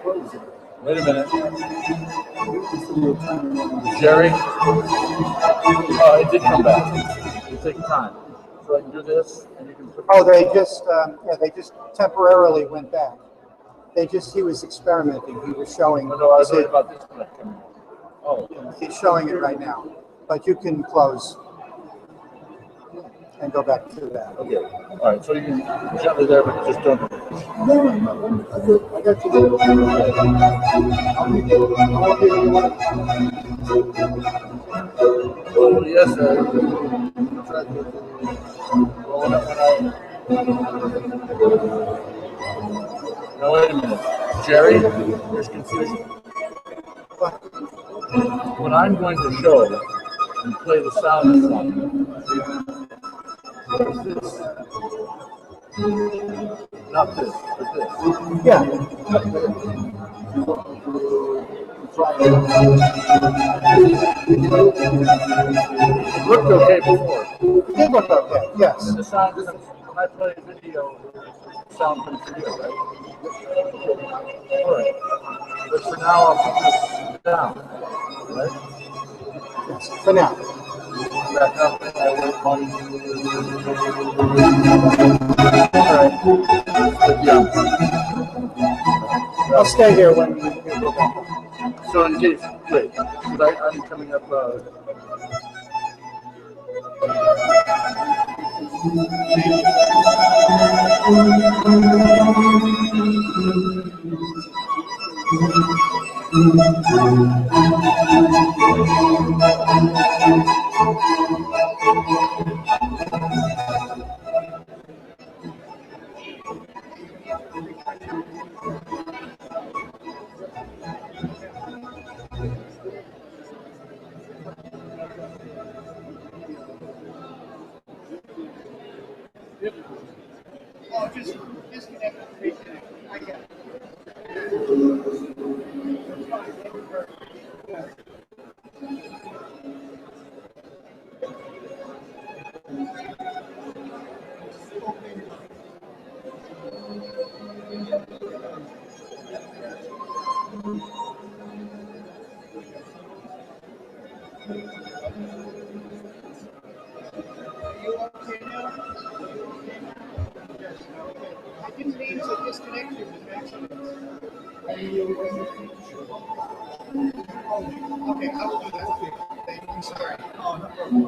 Wait a minute. Jerry? Oh, it did come back. It'll take time. So I can do this, and you can put... Oh, they just temporarily went back. He was experimenting. He was showing. No, I was worried about this one coming out. Oh. He's showing it right now. But you can close and go back to that. Okay. All right. So you can gently there, but just don't. No, I got you. Oh, yes, sir. Now, wait a minute. Jerry, there's confusion. What I'm going to show and play the sound from is this. Not this, but this. Yeah. It looked okay before. It did look okay, yes. And the sound, when I play a video, the sound comes through, right? All right. But for now, I'll put this down, right? Yes, for now. Back up, and I will call you. All right. Yeah. I'll stay here when you go back up. So in case, wait, I'm coming up. Oh, just disconnect. I get it. I didn't mean to disconnect you with accident. Okay, I will do that. I'm sorry. Oh, no problem.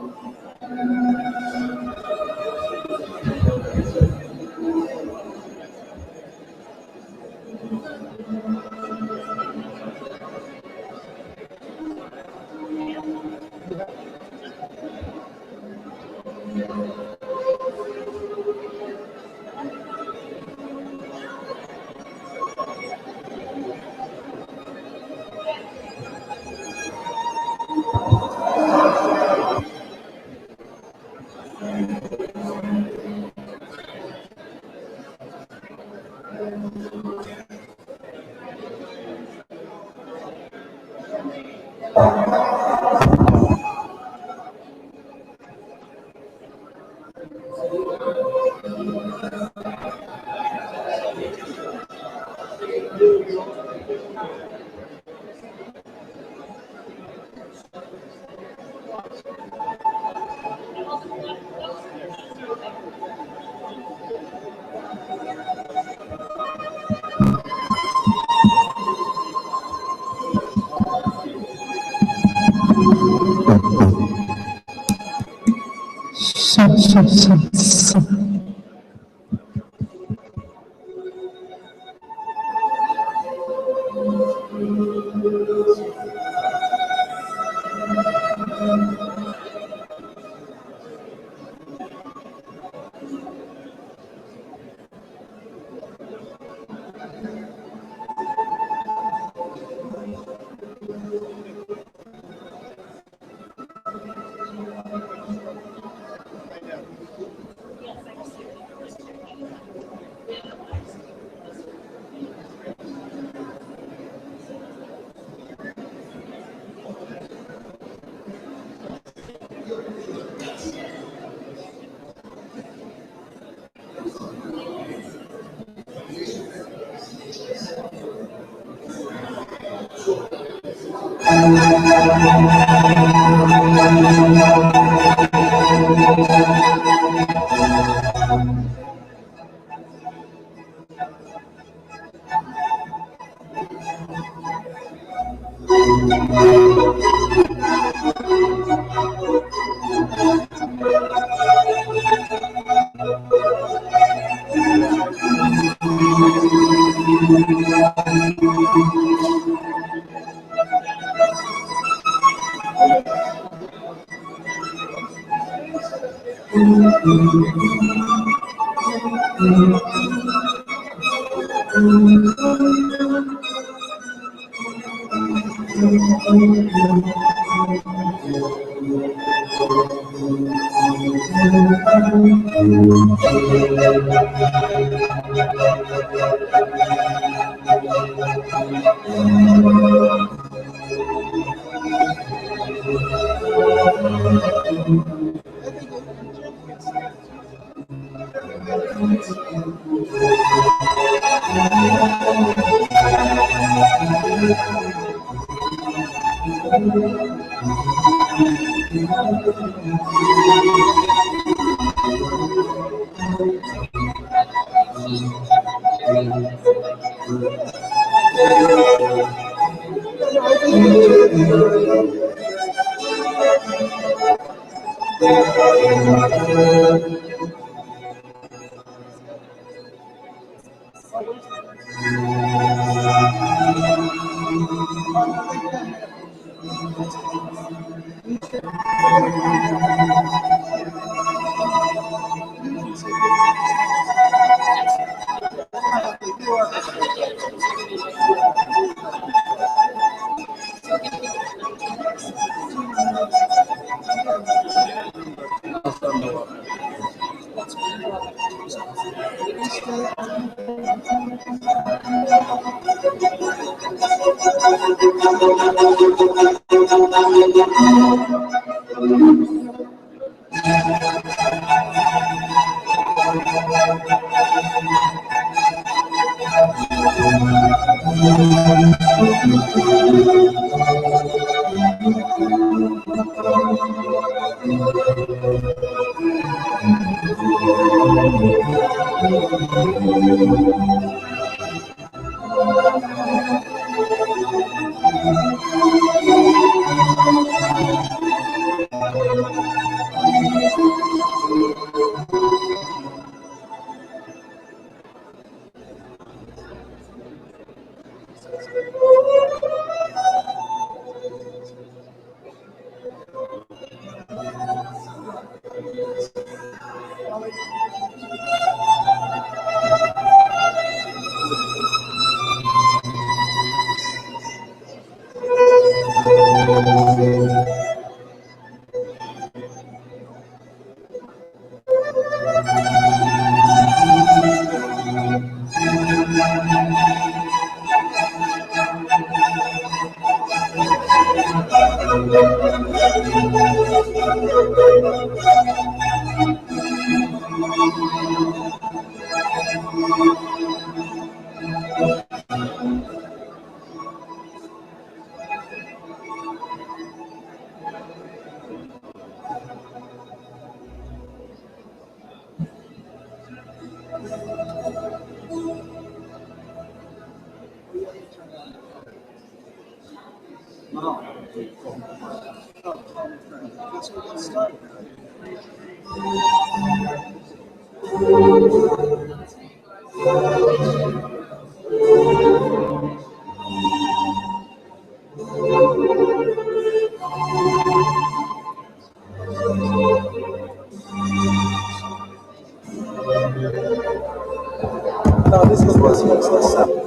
No, this is what's up.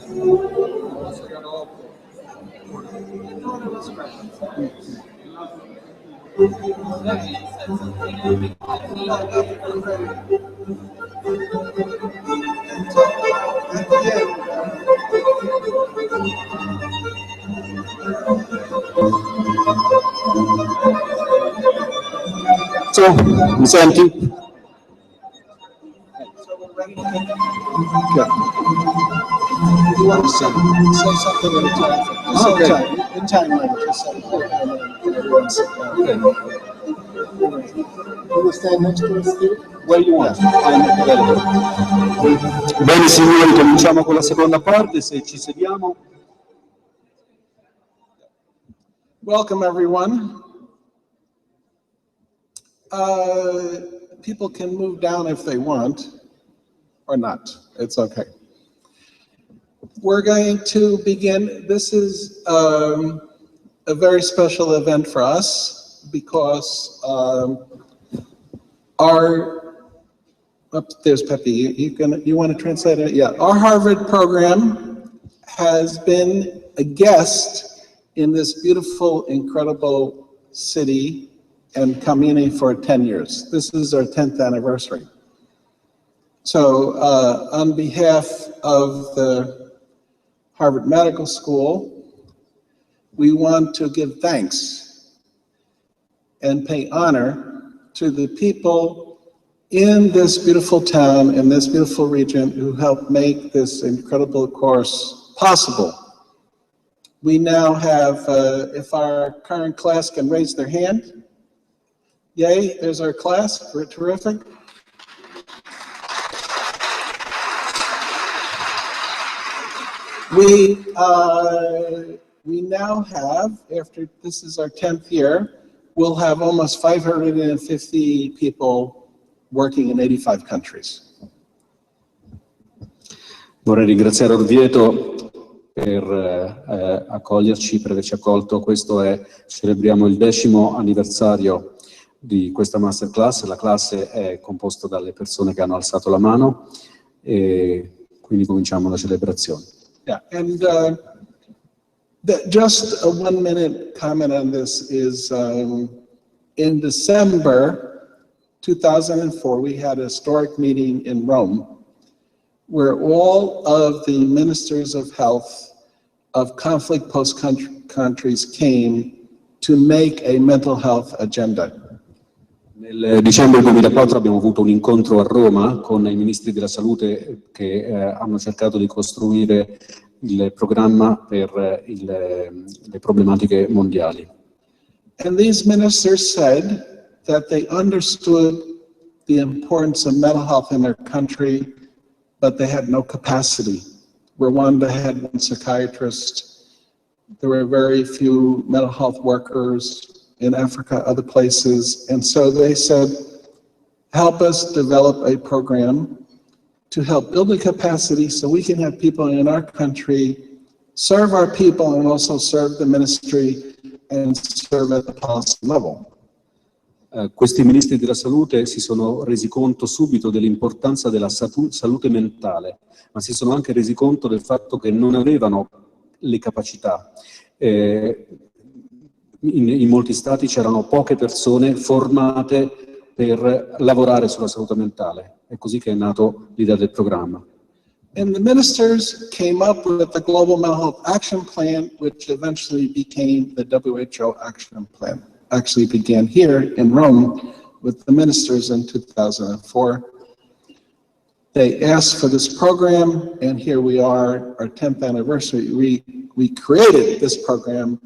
So, mi senti? Okay. You want to say something in time? In time, just say. You will stand next to us here? Where you want? Bene signori, cominciamo con la seconda parte, se ci sediamo. Welcome everyone. People can move down if they want, or not. It's okay. We're going to begin. This is a very special event for us because there's Pepe. You want to translate it? Yeah. Our Harvard program has been a guest in this beautiful, incredible city and community for 10 years. This is our 10th anniversary. So on behalf of the Harvard Medical School, we want to give thanks and pay honor to the people in this beautiful town, in this beautiful region, who helped make this incredible course possible. We now have, if our current class can raise their hand. Yay, there's our class, we're terrific. We now have, after this is our 10th year, we'll have almost 550 people working in 85 countries. Vorrei ringraziare Orvieto per accoglierci, per averci accolto. Celebriamo il 10° anniversario di questa masterclass. La classe è composta dalle persone che hanno alzato la mano e quindi cominciamo la celebrazione. Yeah, and just a 1-minute comment on this is in December 2004, we had a historic meeting in Rome where all of the ministers of health of conflict post countries came to make a mental health agenda. Nel dicembre 2004 abbiamo avuto un incontro a Roma con i ministri della salute che hanno cercato di costruire il programma per le problematiche mondiali. And these ministers said that they understood the importance of mental health in their country, but they had no capacity. Rwanda had 1 psychiatrist. There were very few mental health workers in Africa, other places. And so they said, help us develop a program to help build the capacity so we can have people in our country serve our people and also serve the ministry and serve at the policy level. Questi ministri della salute si sono resi conto subito dell'importanza della salute mentale, ma si sono anche resi conto del fatto che non avevano le capacità. In molti stati c'erano poche persone formate per lavorare sulla salute mentale. È così che è nato l'idea del programma. And the ministers came up with the Global Mental Health Action Plan, which eventually became the WHO Action Plan. Actually began here in Rome with the ministers in 2004. They asked for this program, and here we are, our 10th anniversary. We created this program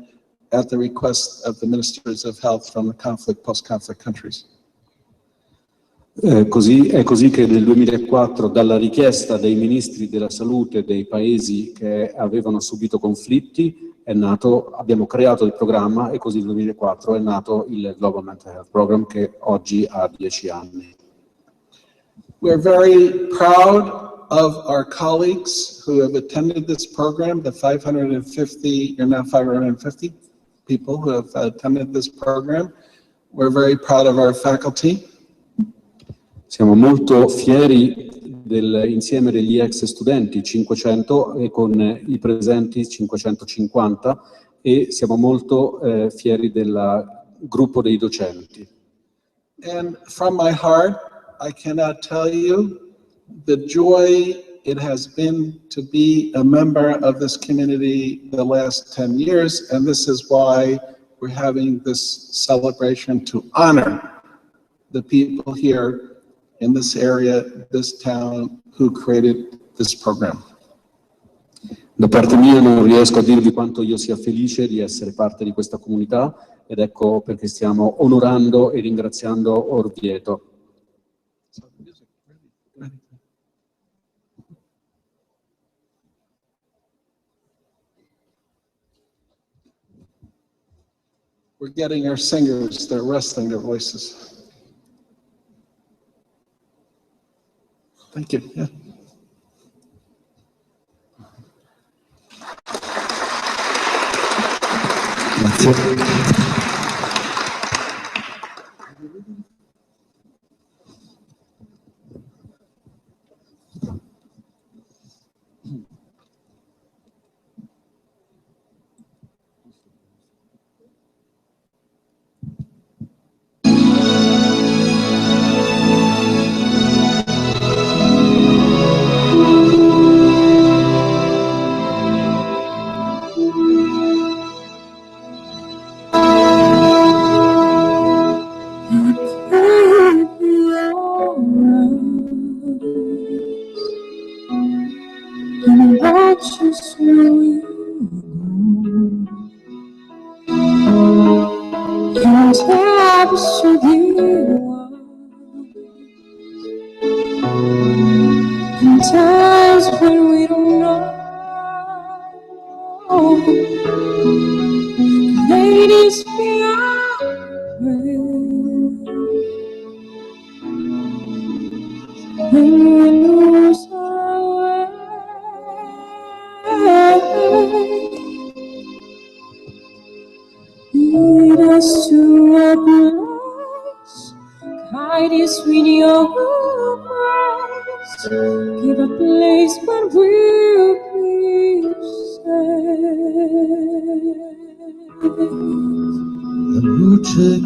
at the request of the ministers of health from the conflict, post-conflict countries. È così che nel 2004, dalla richiesta dei ministri della salute dei paesi che avevano subito conflitti, abbiamo creato il programma, e così nel 2004 è nato il Global Mental Health Program, che oggi ha 10 anni. We're very proud of our colleagues who have attended this program, the 550, you're now 550 people who have attended this program. We're very proud of our faculty. Siamo molto fieri dell'insieme degli ex studenti 500 e con i presenti 550 e siamo molto fieri del gruppo dei docenti. And from my heart, I cannot tell you the joy it has been to be a member of this community the last 10 years, and this is why we're having this celebration to honor the people here in this area, this town, who created this program. Da parte mia non riesco a dirvi quanto io sia felice di essere parte di questa comunità ed ecco perché stiamo onorando e ringraziando Orvieto. We're getting our singers, they're resting their voices. Thank you. Yeah. Grazie.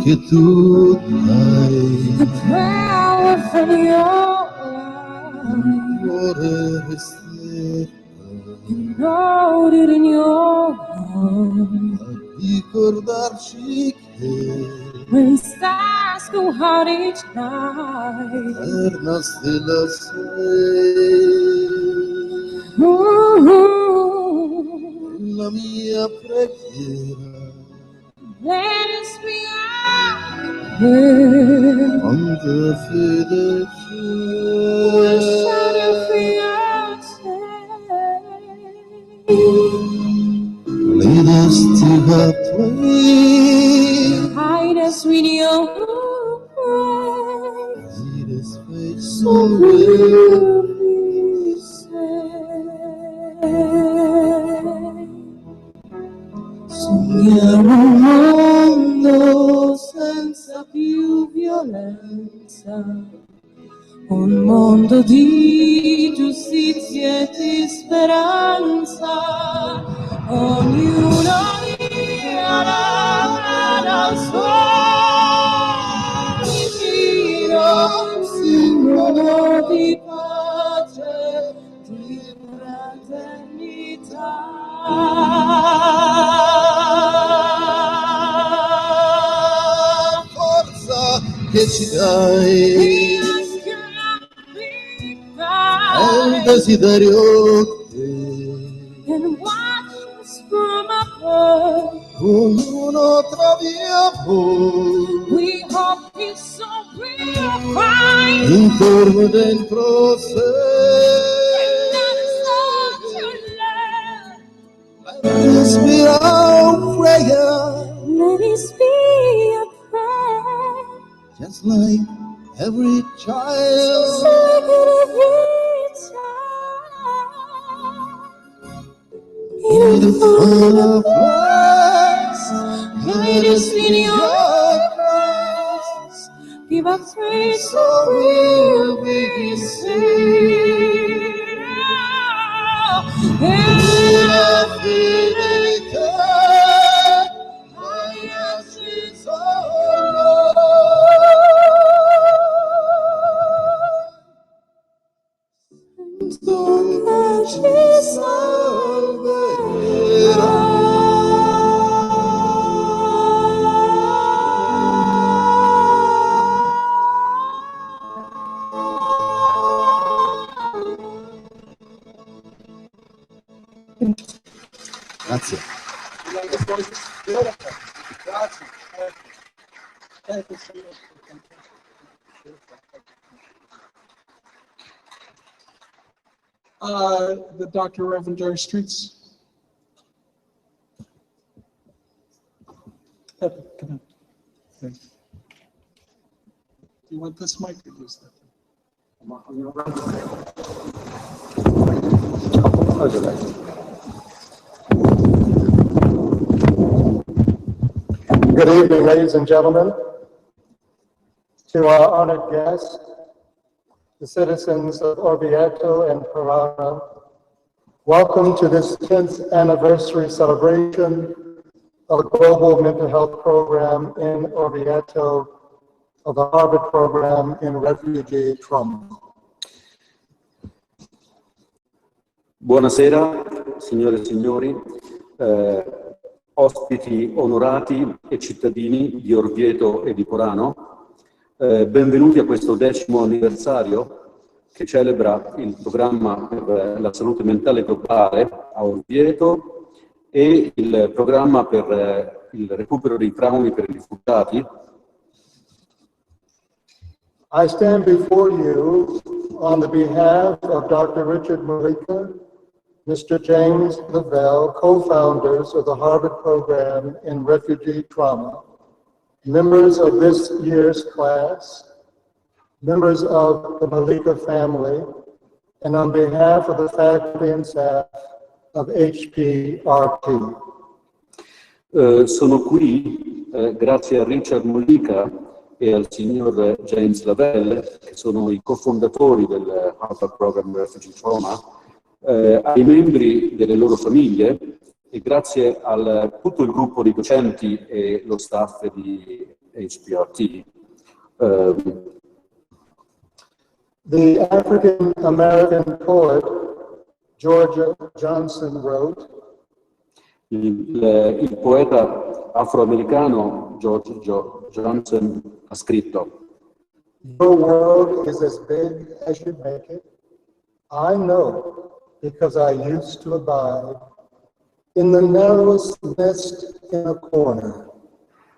Che tu hai, the power from your cuore resterà, encoded in your heart. a ricordarci che When stars go out each night, eterna stella sei. La mia preghiera, let us be quanta fede lead us to a place, hide us with your praise, lead us face so so we'll be saved. Sogniamo un mondo senza più violenza, un mondo di giustizia e di speranza, ognuno dia dal suo ritiro, simbolo di pace, di fraternità. forza che ci dai, è il desiderio che And watch us from above. ognuno troviamo We hope it's so real find intorno dentro sé. Let us be our prayer, Let us be a prayer, just like every child. so every In the time, full place, guide us in your grace, give a praise so will we sing. In Africa, my ashes are Lord. So Grazie. Thank you so much. The Dr. Reverend Jerry Streets. Come on. Thanks. Do you want this mic or use that? Good evening, ladies and gentlemen. To our honored guests, the citizens of Orvieto and Parana, welcome to this 10th anniversary celebration of the Global Mental Health Program in Orvieto of the Harvard Program in Refugee Trauma. Buonasera, signore e signori, ospiti onorati e cittadini di Orvieto e di Porano. Benvenuti a questo 10° anniversario che celebra il programma per la salute mentale globale a Orvieto e il programma per il recupero dei traumi per i rifugiati. I stand before you on the behalf of Dr. Richard Malika, Mr. James Lavelle, co-founders of the Harvard Program in Refugee Trauma, members of this year's class, members of the Malika family, and on behalf of the faculty and staff of HPRP. Sono qui grazie a Richard Mollica e al signor James Lavelle, che sono i cofondatori del Harvard Program Refugee Trauma, ai membri delle loro famiglie e grazie a tutto il gruppo di docenti e lo staff di HPRT. The African-American poet Georgia Johnson wrote, il poeta afroamericano George Johnson ha scritto: "Your world is as big as you make it. I know because I used to abide in the narrowest nest in a corner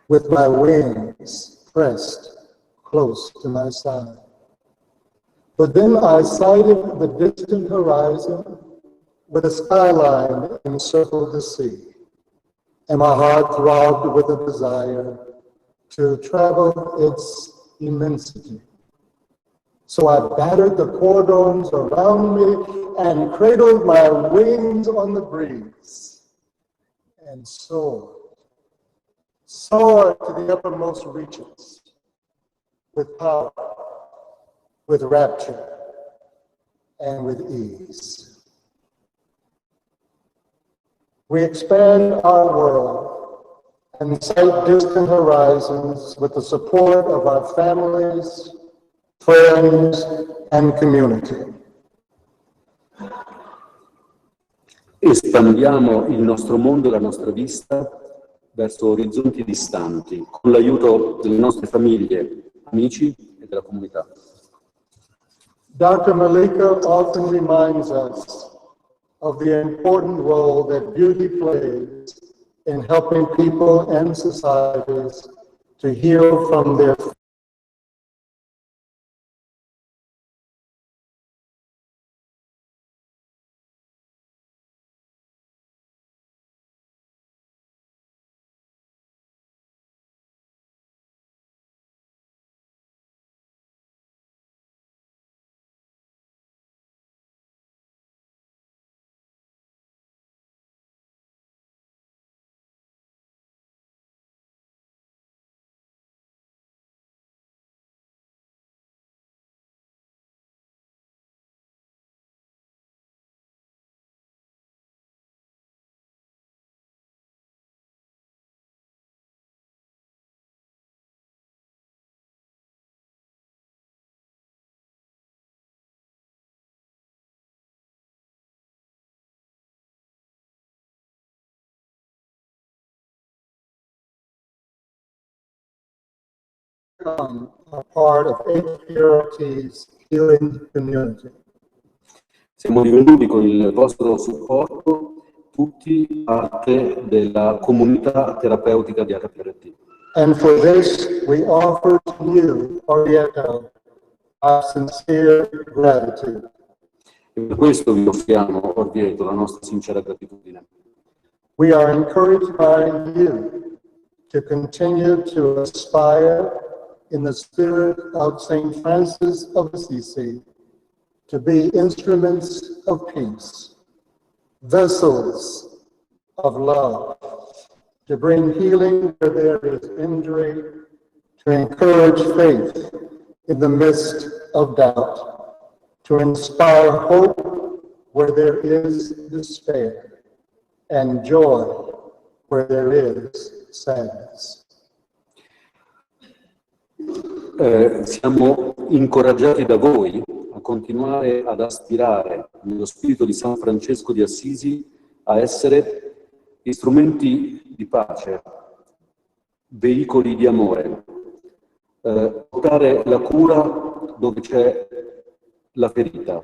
with my wings pressed close to my side. But then I sighted the distant horizon where the skyline encircled the sea, and my heart throbbed with a desire to travel its immensity. So I battered the cordons around me and cradled my wings on the breeze and soared to the uppermost reaches with power, with rapture, and with ease. We expand our world and sight distant horizons with the support of our families, friends, and community. Espandiamo il nostro mondo e la nostra vista verso orizzonti distanti, con l'aiuto delle nostre famiglie, amici e della comunità. Dr. Malika often reminds us of the important role that beauty plays in helping people and societies to heal from their become a part of HPRT's healing community. Siamo divenuti con il vostro supporto tutti parte della comunità terapeutica di HPRT. And for this, we offer to you, Orvieto, our sincere gratitude. E per questo vi offriamo, Orvieto, la nostra sincera gratitudine. We are encouraged by you to continue to aspire in the spirit of St. Francis of Assisi to be instruments of peace, vessels of love, to bring healing where there is injury, to encourage faith in the midst of doubt, to inspire hope where there is despair, and joy where there is sadness. Siamo incoraggiati da voi a continuare ad aspirare nello spirito di San Francesco di Assisi a essere strumenti di pace, veicoli di amore, portare la cura dove c'è la ferita,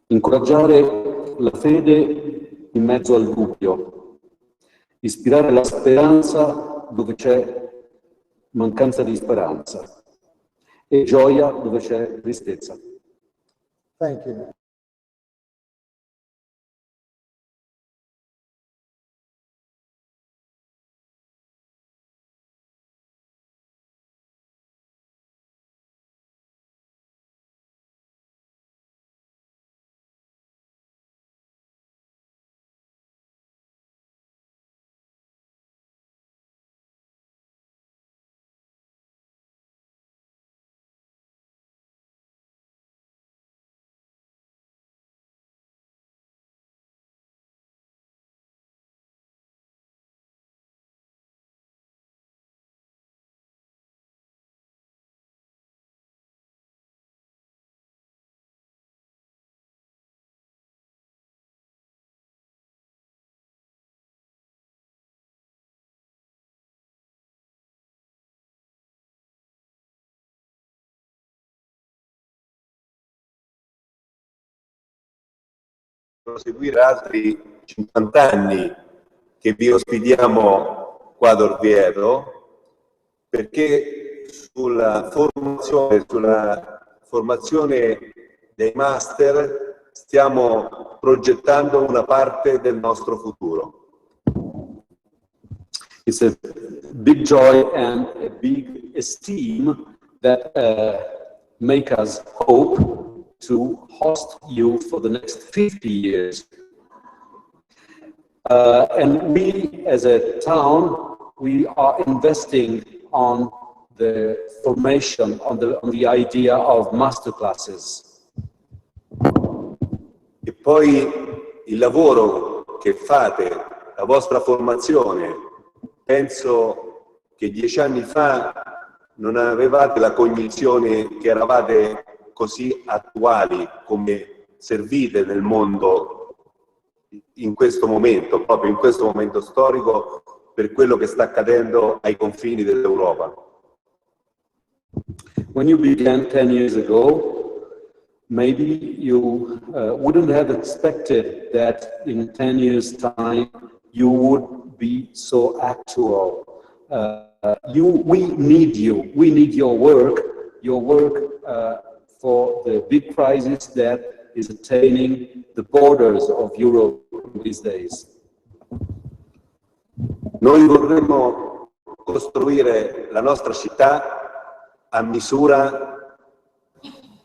incoraggiare la fede in mezzo al dubbio, ispirare la speranza dove c'è mancanza di speranza e gioia dove c'è tristezza. Thank you. Proseguire altri 50 anni che vi ospitiamo qua ad Orvieto, perché sulla formazione dei master stiamo progettando una parte del nostro futuro. It's a big joy and a big esteem that make us hope to host you for the next 50 years. And we, as a town, we are investing on the formation, on the idea of masterclasses. E poi il lavoro che fate, la vostra formazione, penso che 10 anni fa non avevate la cognizione che eravate così attuali come servite nel mondo in questo momento, proprio in questo momento storico, per quello che sta accadendo ai confini dell'Europa. When you began 10 years ago, maybe you wouldn't have expected that in 10 years' time you would be so actual. We need you. We need your work for the big crisis that is attaining the borders of Europe these days. Noi vorremmo costruire la nostra città a misura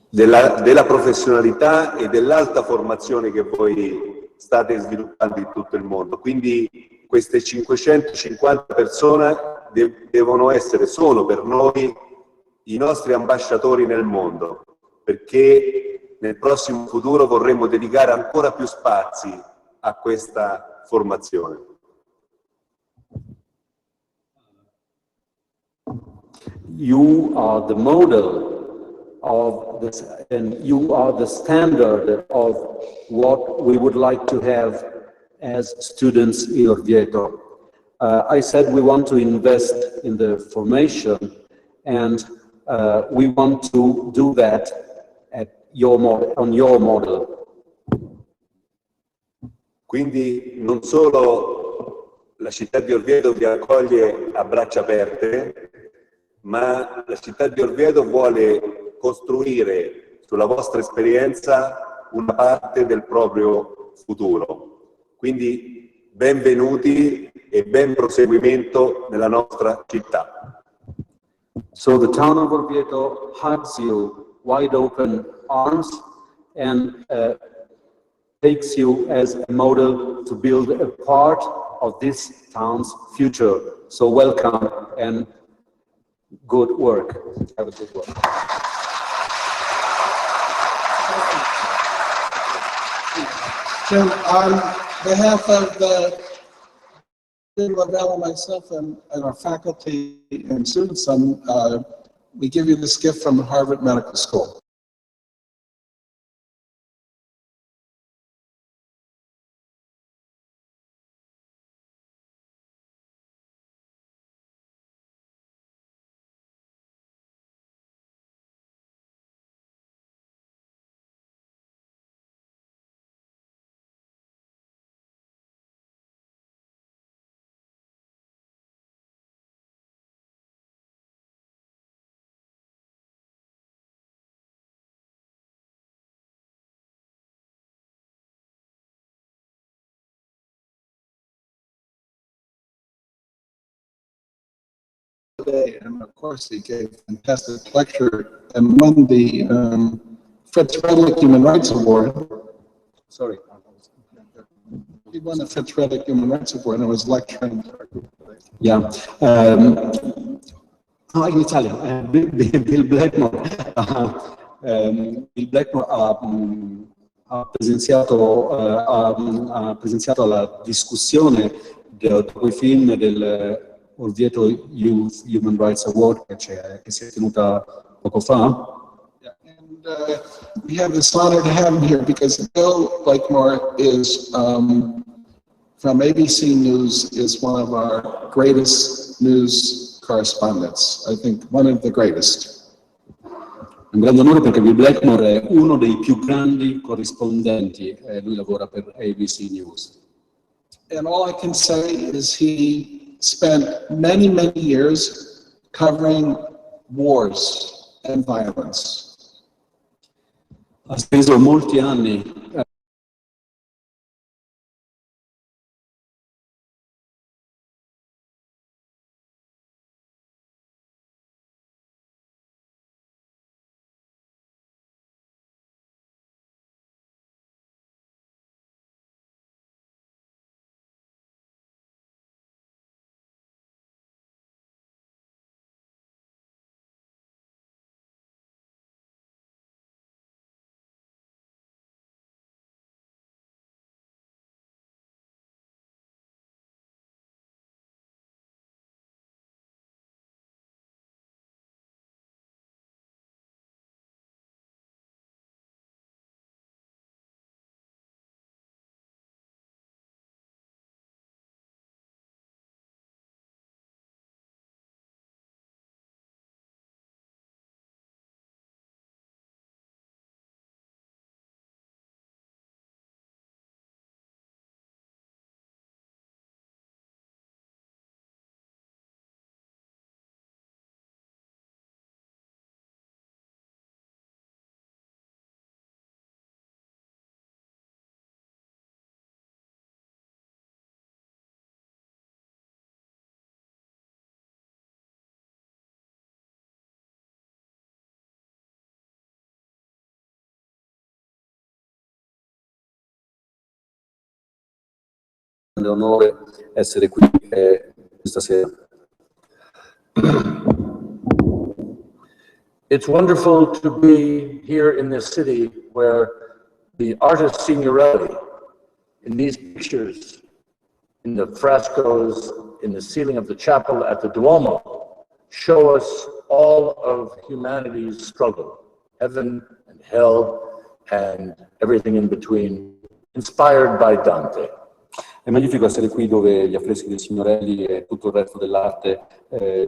della professionalità e dell'alta formazione che voi state sviluppando in tutto il mondo. Quindi queste 550 persone sono per noi i nostri ambasciatori nel mondo, perché nel prossimo futuro vorremmo dedicare ancora più spazi a questa formazione. You are the model of this, and you are the standard of what we would like to have as students in Orvieto. I said we want to invest in the formation and we want to do that at your model, on your model. Quindi non solo la città di Orvieto vi accoglie a braccia aperte, ma la città di Orvieto vuole costruire sulla vostra esperienza una parte del proprio futuro. Quindi benvenuti e ben proseguimento nella nostra città. So the town of Orvieto hugs you wide open arms and takes you as a model to build a part of this town's future. So welcome and good work. Have a good work. Jim, on behalf of the Lavelle and myself and our faculty and students, we give you this gift from Harvard Medical School. Today, and of course he gave a fantastic lecture and won the Fritz Redlich Human Rights Award. Sorry. He won the Fritz Redlich Human Rights Award and was lecturing. Yeah. In Italia, Bill Blackmore ha presenziato alla discussione dopo i film del Orvieto Youth Human Rights Award che si è tenuta poco fa. And we have this honor to have him here because Bill Blakemore is from ABC News, is one of our greatest news correspondents. I think one of the greatest. Un grande onore perché Bill Blackmore è uno dei più grandi corrispondenti, lui lavora per ABC News. And all I can say is he spent many, many years covering wars and violence. Ha speso molti anni onore essere qui questa sera. It's wonderful to be here in this city where the artist Signorelli, in these pictures, in the frescoes, in the ceiling of the chapel at the Duomo, show us all of humanity's struggle, heaven and hell and everything in between, inspired by Dante. È magnifico essere qui dove gli affreschi dei signorelli e tutto il resto dell'arte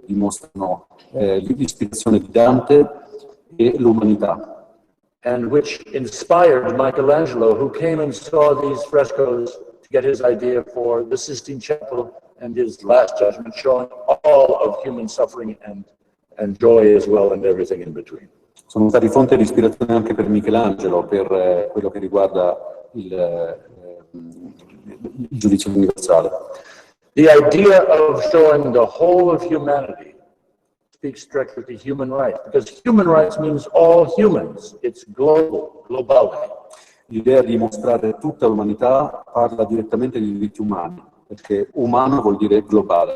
dimostrano l'ispirazione di Dante e l'umanità. And which inspired Michelangelo, who came and saw these frescoes to get his idea for the Sistine Chapel and his Last Judgment, showing all of human suffering and joy as well, and everything in between. Sono stati fonte di ispirazione anche per Michelangelo, per quello che riguarda il giudizio universale. The idea of showing the whole of humanity speaks directly to human rights, because human rights means all humans. It's global, globale. L'idea di mostrare tutta l'umanità parla direttamente di diritti umani, perché umano vuol dire globale.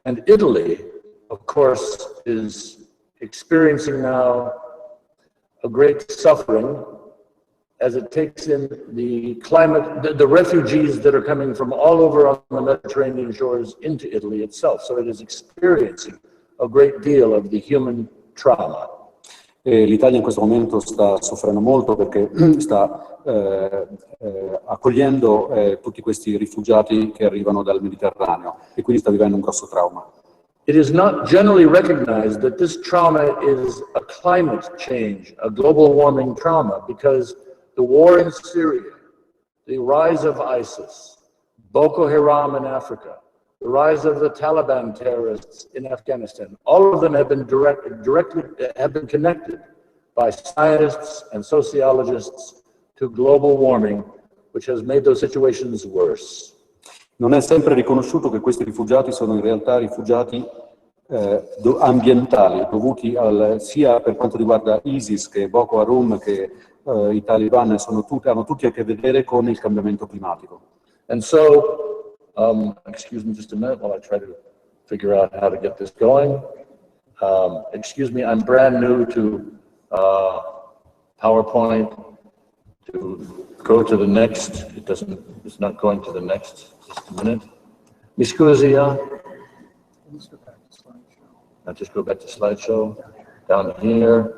And Italy, of course, is experiencing now a great suffering as it takes in the climate, the refugees that are coming from all over on the Mediterranean shores into Italy itself. So it is experiencing a great deal of the human trauma. L'Italia in questo momento sta soffrendo molto perché sta accogliendo tutti questi rifugiati che arrivano dal Mediterraneo e quindi sta vivendo un grosso trauma. It is not generally recognized that this trauma is a climate change, a global warming trauma, because the war in Syria, the rise of ISIS, Boko Haram in Africa, the rise of the Taliban terrorists in Afghanistan, all of them have been directly connected by scientists and sociologists to global warming, which has made those situations worse. Non è sempre riconosciuto che questi rifugiati sono in realtà rifugiati ambientali, dovuti sia per quanto riguarda ISIS che Boko Haram che i Taliban, hanno tutti a che vedere con il cambiamento climatico. And so, excuse me just a minute while I try to figure out how to get this going. Excuse me, I'm brand new to PowerPoint. To go to the next, it's not going to the next. Just a minute. Mi scusi, I'll just go back to slideshow. Down here.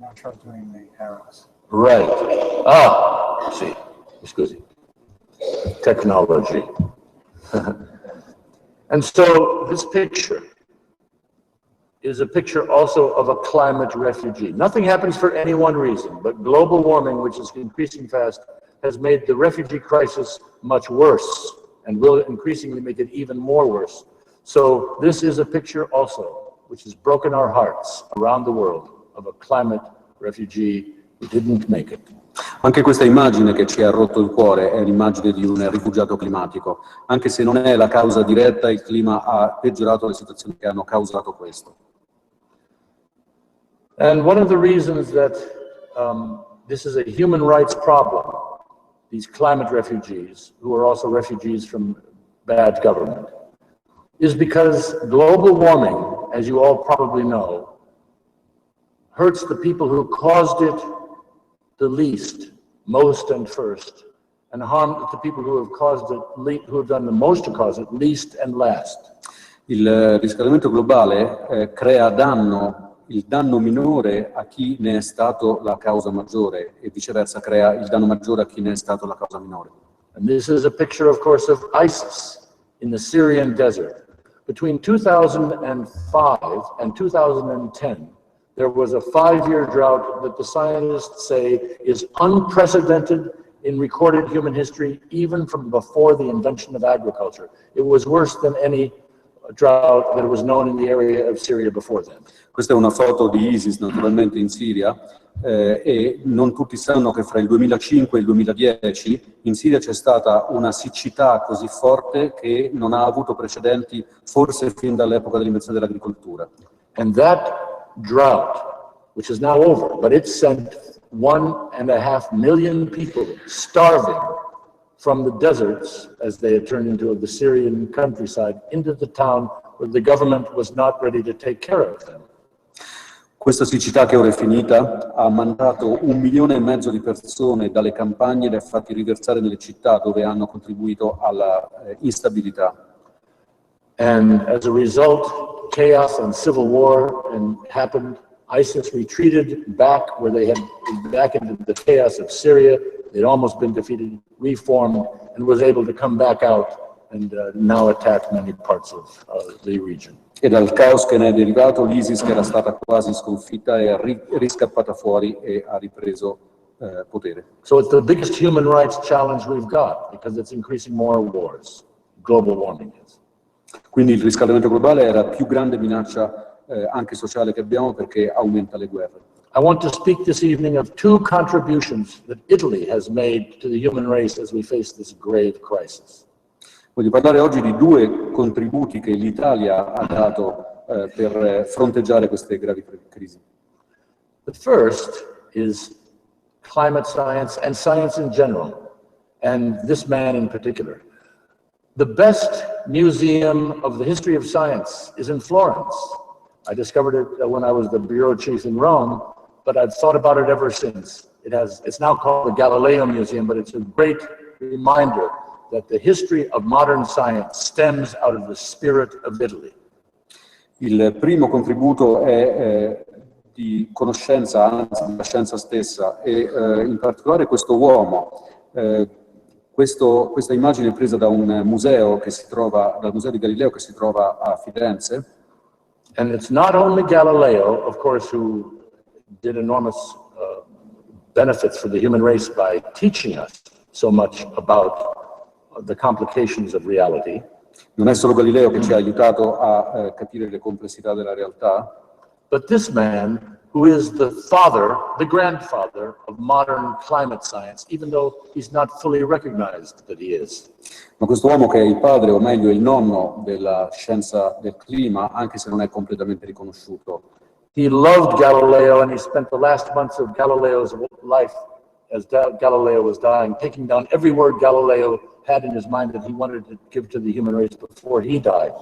Now try doing the arrows. Right. Sì. Mi scusi. Technology. And so this picture is a picture also of a climate refugee. Nothing happens for any one reason, but global warming, which is increasing fast, has made the refugee crisis much worse and will increasingly make it even more worse. So this is a picture also, which has broken our hearts around the world, of a climate refugee who didn't make it. Anche questa immagine che ci ha rotto il cuore è l'immagine di un rifugiato climatico. Anche se non è la causa diretta, il clima ha peggiorato le situazioni che hanno causato questo. And one of the reasons that this is a human rights problem, these climate refugees, who are also refugees from bad government, is because global warming, as you all probably know, hurts the people who caused it the least, most and first, and harm the people who have caused it, who have done the most to cause it, least and last. Il riscaldamento globale crea danno, il danno minore a chi ne è stato la causa maggiore e viceversa crea il danno maggiore a chi ne è stato la causa minore. And this is a picture, of course, of ISIS in the Syrian desert. Between 2005 and 2010, there was a 5-year drought that the scientists say is unprecedented in recorded human history, even from before the invention of agriculture. It was worse than any drought that was known in the area of Syria before then. Questa è una foto di ISIS naturalmente in Siria e non tutti sanno che fra il 2005 e il 2010 in Siria c'è stata una siccità così forte che non ha avuto precedenti forse fin dall'epoca dell'invenzione dell'agricoltura. And that drought, which is now over, but it sent 1.5 million people starving from the deserts as they had turned into the Syrian countryside into the town where the government was not ready to take care of them. Questa siccità che ora è finita ha mandato 1,5 milioni di persone dalle campagne e le ha fatti riversare nelle città dove hanno contribuito alla instabilità. And as a result, chaos and civil war happened. ISIS retreated back where they had back into the chaos of Syria. They'd almost been defeated, reformed, and was able to come back out and now attack many parts of the region. E dal caos che ne è derivato, l'ISIS, che era stata quasi sconfitta, è riscappata fuori e ha ripreso potere. So it's the biggest human rights challenge we've got because it's increasing more wars. Global warming is. Quindi il riscaldamento globale è la più grande minaccia anche sociale che abbiamo, perché aumenta le guerre. I want to speak this evening of two contributions that Italy has made to the human race as we face this grave crisis. Voglio parlare oggi di due contributi che l'Italia ha dato per fronteggiare queste gravi crisi. The first is climate science and science in general, and this man in particular. The best museum of the history of science is in Florence. I discovered it when I was the bureau chief in Rome, but I've thought about it ever since. It's now called the Galileo Museum, but it's a great reminder that the history of modern science stems out of the spirit of Italy. Il primo contributo è di conoscenza, anzi della scienza stessa, e in particolare questo uomo. Questa immagine è presa da un museo che si trova, dal Museo di Galileo, che si trova a Firenze. And it's not only Galileo, of course, who did enormous benefits for the human race by teaching us so much about the complications of reality. Non è solo Galileo che ci ha aiutato a capire le complessità della realtà. But this man, who is the father, the grandfather of modern climate science, even though he's not fully recognized that he is. Ma questo uomo, che è il padre, o meglio il nonno della scienza del clima, anche se non è completamente riconosciuto. He loved Galileo, and he spent the last months of Galileo's life as Galileo was dying, taking down every word Galileo had in his mind that he wanted to give to the human race before he died.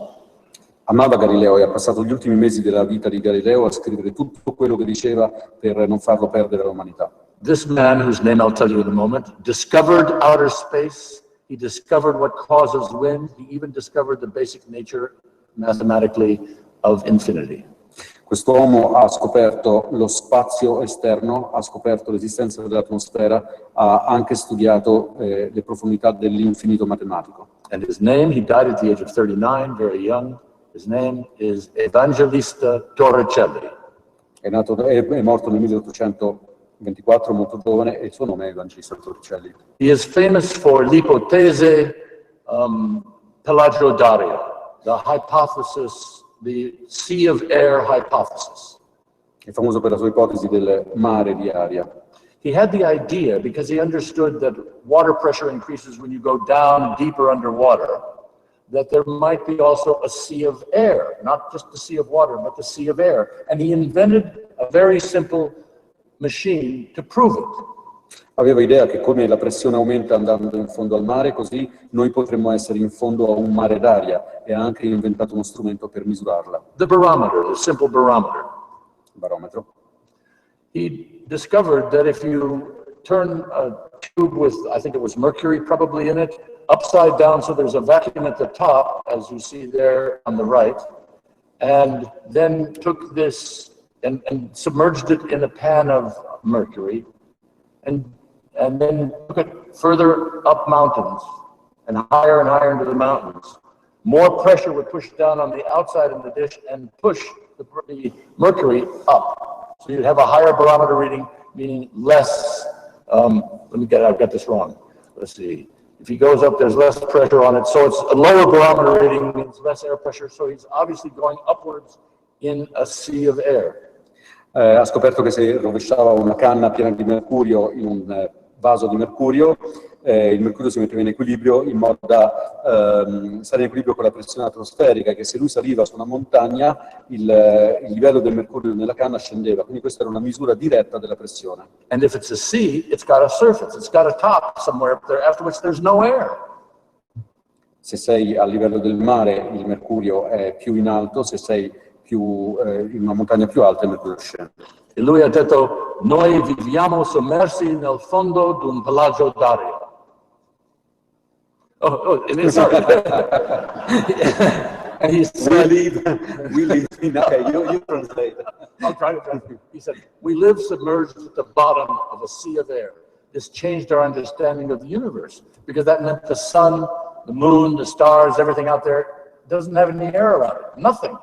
Amava Galileo e ha passato gli ultimi mesi della vita di Galileo a scrivere tutto quello che diceva per non farlo perdere all'umanità. This man, whose name I'll tell you in a moment, discovered outer space. He discovered what causes wind. He even discovered the basic nature, mathematically, of infinity. Quest'uomo ha scoperto lo spazio esterno, ha scoperto l'esistenza dell'atmosfera, ha anche studiato le profondità dell'infinito matematico. And his name, he died at the age of 39, very young. His name is Evangelista Torricelli. È morto nel 1824, molto giovane, e il suo nome è Evangelista Torricelli. He is famous for l'ipotesi pelagiodaria, the hypothesis, the sea of air hypothesis. È famoso per la sua ipotesi del mare di aria. He had the idea because he understood that water pressure increases when you go down deeper underwater, that there might be also a sea of air, not just the sea of water, but the sea of air. And he invented a very simple machine to prove it. Aveva idea che come la pressione aumenta andando in fondo al mare, così noi potremmo essere in fondo a un mare d'aria, e ha anche inventato uno strumento per misurarla. The barometer, the simple barometer. Barometro. He discovered that if you turn a tube with, I think it was mercury probably in it, upside down so there's a vacuum at the top, as you see there on the right, and then took this and submerged it in a pan of mercury, and then took it further up mountains and higher into the mountains. More pressure would push down on the outside of the dish and push the mercury up. So you'd have a higher barometer reading, meaning less, I've got this wrong. Let's see. If he goes up, there's less pressure on it. So it's a lower barometer reading means less air pressure. So he's obviously going upwards in a sea of air. Ha scoperto che se rovesciava una canna piena di mercurio in un vaso di mercurio, il mercurio si metteva in equilibrio in modo da stare in equilibrio con la pressione atmosferica, e che se lui saliva su una montagna il livello del mercurio nella canna scendeva. Quindi questa era una misura diretta della pressione. And if it's a sea, it's got a surface, it's got a top somewhere up there after which there's no air. Se sei a livello del mare il mercurio è più in alto, se sei più in una montagna più alta il mercurio scende. E lui ha detto: noi viviamo sommersi nel fondo di un pelagio d'aria. And he said, we live in, okay, you translate. I'll try to translate. He said, we live submerged at the bottom of a sea of air. this changed our understanding of the universe, because that meant the sun, the moon, the stars, everything out there doesn't have any air around it, nothing.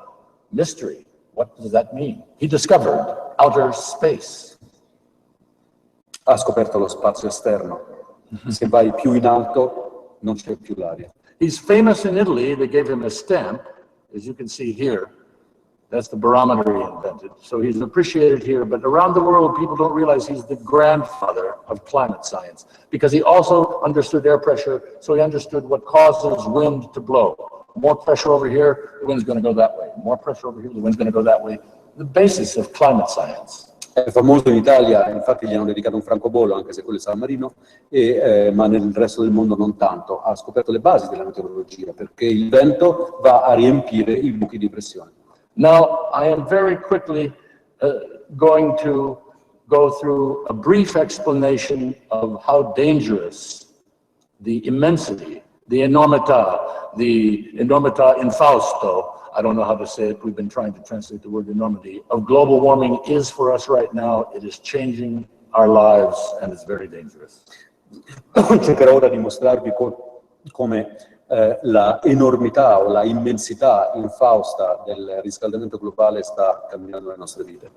Mystery. What does that mean? He discovered outer space. Ha scoperto lo spazio esterno. Se vai più in alto non c'è più l'aria. He's famous in Italy. They gave him a stamp, as you can see here. That's the barometer he invented. So he's appreciated here, but around the world, people don't realize he's the grandfather of climate science, because he also understood air pressure, so he understood what causes wind to blow. More pressure over here, the wind's going to go that way. More pressure over here, the wind's going to go that way. The basis of climate science. È famoso in Italia, infatti gli hanno dedicato un francobollo, anche se quello è San Marino, ma nel resto del mondo non tanto. Ha scoperto le basi della meteorologia, perché il vento va a riempire i buchi di pressione. Now, I am very quickly going to go through a brief explanation of how dangerous the immensity, the enormità infausto, I don't know how to say it, we've been trying to translate the word enormity, of global warming is for us right now. It is changing our lives and it's very dangerous. Cercherò ora di mostrarvi come la enormità o la immensità infausta del riscaldamento globale sta cambiando le nostre vite.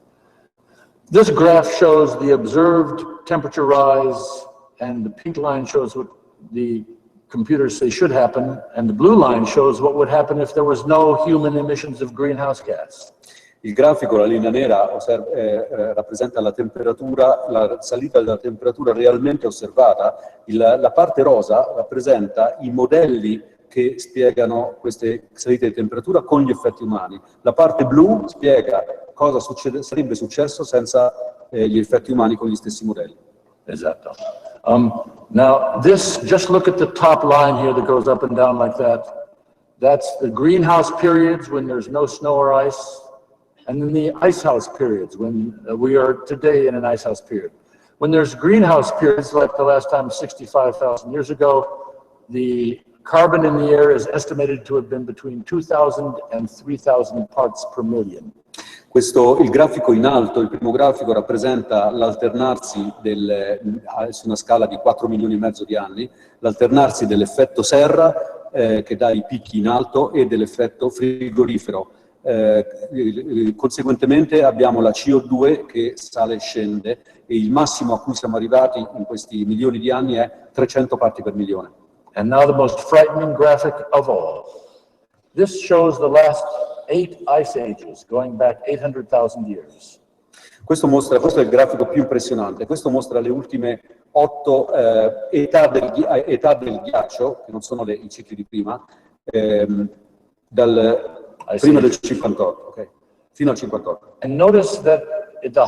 This graph shows the observed temperature rise, and the pink line shows what the computers say should happen, and the blue line shows what would happen if there was no human emissions of greenhouse gas. Il grafico, la linea nera, rappresenta la temperatura, la salita della temperatura realmente osservata. La parte rosa rappresenta i modelli che spiegano queste salite di temperatura con gli effetti umani. La parte blu spiega cosa sarebbe successo senza gli effetti umani con gli stessi modelli. Esatto. Now, just look at the top line here that goes up and down like that. That's the greenhouse periods when there's no snow or ice. And then the icehouse periods, when we are today in an icehouse period. When there's greenhouse periods, like the last time 65,000 years ago, the carbon in the air is estimated to have been between 2,000 and 3,000 parts per million. Il grafico in alto, il primo grafico, rappresenta l'alternarsi su una scala di 4 milioni e mezzo di anni, l'alternarsi dell'effetto serra, che dà i picchi in alto, e dell'effetto frigorifero. Conseguentemente abbiamo la CO2 che sale e scende, e il massimo a cui siamo arrivati in questi milioni di anni è 300 parti per milione. And now the most frightening graphic of all. This shows the last 8 ice ages, going back 800,000 years. Questo è il grafico più impressionante. Questo mostra le ultime 8 età del ghiaccio, che non sono i cicli di prima, prima del 58, okay, fino al 58. And notice that at the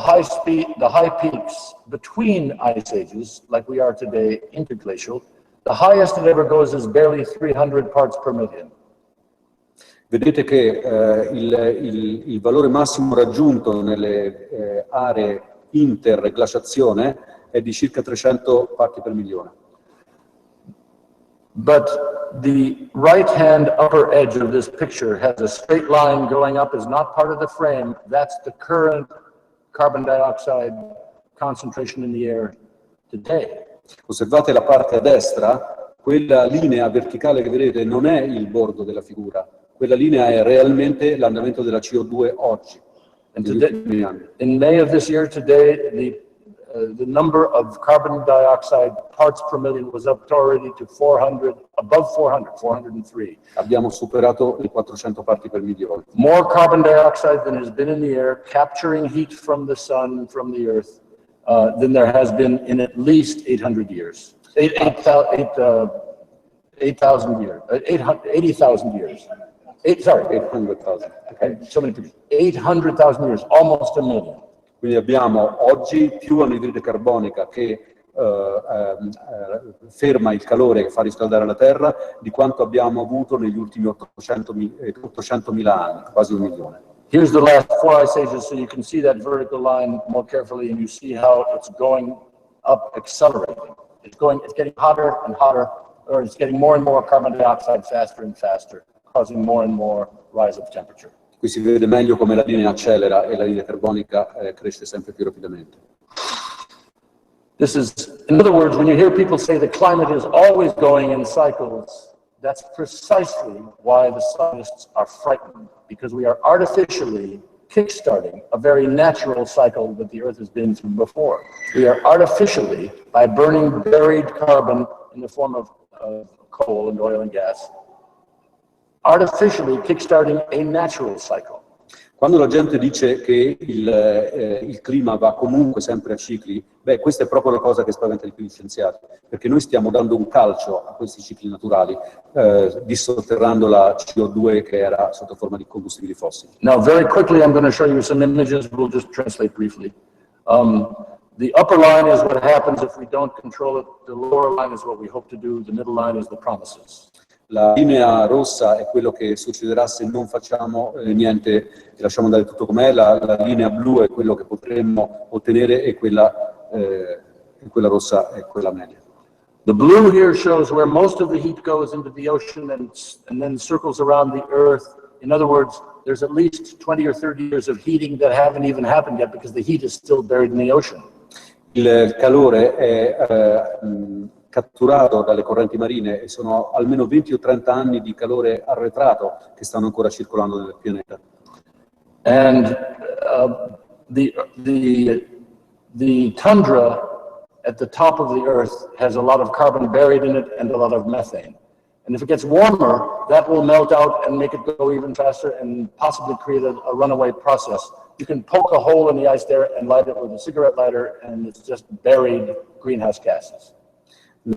high peaks between ice ages, like we are today, interglacial, the highest it ever goes is barely 300 parts per million. Vedete che il valore massimo raggiunto nelle aree interglaciazione è di circa 300 parti per milione. But the right-hand upper edge of this picture has a straight line going up, is not part of the frame. That's the current carbon dioxide concentration in the air today. Osservate la parte a destra, quella linea verticale che vedete non è il bordo della figura, quella linea è realmente l'andamento della CO2 oggi. And today, in May of this year, today, the number of carbon dioxide parts per million was up already to 400, above 400, 403. Abbiamo superato le 400 parti per milione. More carbon dioxide than has been in the air, capturing heat from the sun, from the earth, than there has been in at least 800 years. 8,000 years. 80,000 years. 800,000. Okay, so many people. 800,000 years, almost a million. Quindi abbiamo oggi più anidride carbonica che ferma il calore che fa riscaldare la Terra di quanto abbiamo avuto negli ultimi 800.000 anni, quasi 1 milione. Here's the last 4 ice ages, so you can see that vertical line more carefully, and you see how it's going up, accelerating. It's getting hotter and hotter, or it's getting more and more carbon dioxide faster and faster, causing more and more rise of temperature. Qui si vede meglio come la linea accelera e la linea carbonica cresce sempre più rapidamente. This is In other words, when you hear people say the climate is always going in cycles, that's precisely why the scientists are frightened, because we are artificially kickstarting a very natural cycle that the Earth has been through before. We are artificially, by burning buried carbon in the form of coal and oil and gas, artificially kickstarting a natural cycle. Quando la gente dice che il clima va comunque sempre a cicli, beh, questa è proprio la cosa che spaventa di più gli scienziati, perché noi stiamo dando un calcio a questi cicli naturali, dissotterrando la CO2 che era sotto forma di combustibili fossili. Now, very quickly, I'm going to show you some images. We'll just translate briefly. The upper line is what happens if we don't control it. The lower line is what we hope to do. The middle line is the promises. La linea rossa è quello che succederà se non facciamo niente e lasciamo andare tutto com'è, la linea blu è quello che potremmo ottenere e quella rossa è quella media. The blue here shows where most of the heat goes into the ocean and then circles around the Earth. In other words, there's at least 20 or 30 years of heating that haven't even happened yet because the heat is still buried in the ocean. Il calore è catturato dalle correnti marine e sono almeno 20 o 30 anni di calore arretrato che stanno ancora circolando nel pianeta. And the tundra at the top of the Earth has a lot of carbon buried in it and a lot of methane. And if it gets warmer, that will melt out and make it go even faster and possibly create a runaway process. You can poke a hole in the ice there and light it with a cigarette lighter, and it's just buried greenhouse gases.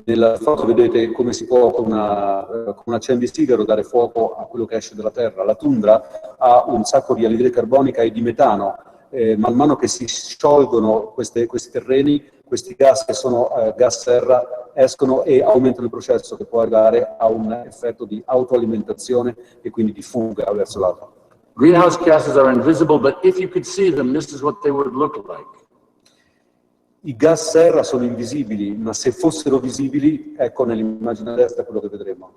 Nella foto vedete come si può con un accendisigaro dare fuoco a quello che esce dalla terra. La tundra ha un sacco di anidride carbonica e di metano. Man mano che si sciolgono questi terreni, questi gas che sono gas serra escono e aumentano il processo che può arrivare a un effetto di autoalimentazione e quindi di fuga verso l'alto. Greenhouse gases are invisible, but if you could see them, this is what they would look like. I gas serra sono invisibili, ma se fossero visibili, ecco nell'immagine a destra quello che vedremo.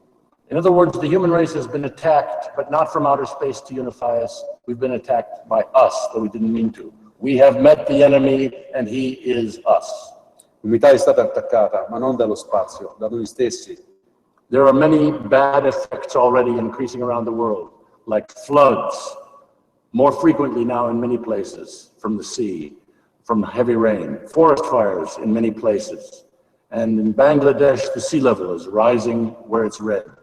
In other words, the human race has been attacked, but not from outer space to unify us. We've been attacked by us, though we didn't mean to. We have met the enemy, and he is us. L'umanità è stata attaccata, ma non dallo spazio, da noi stessi. There are many bad effects already increasing around the world, like floods, more frequently now in many places, from the sea, from heavy rain, forest fires in many places. And in Bangladesh, the sea level is rising where it's red.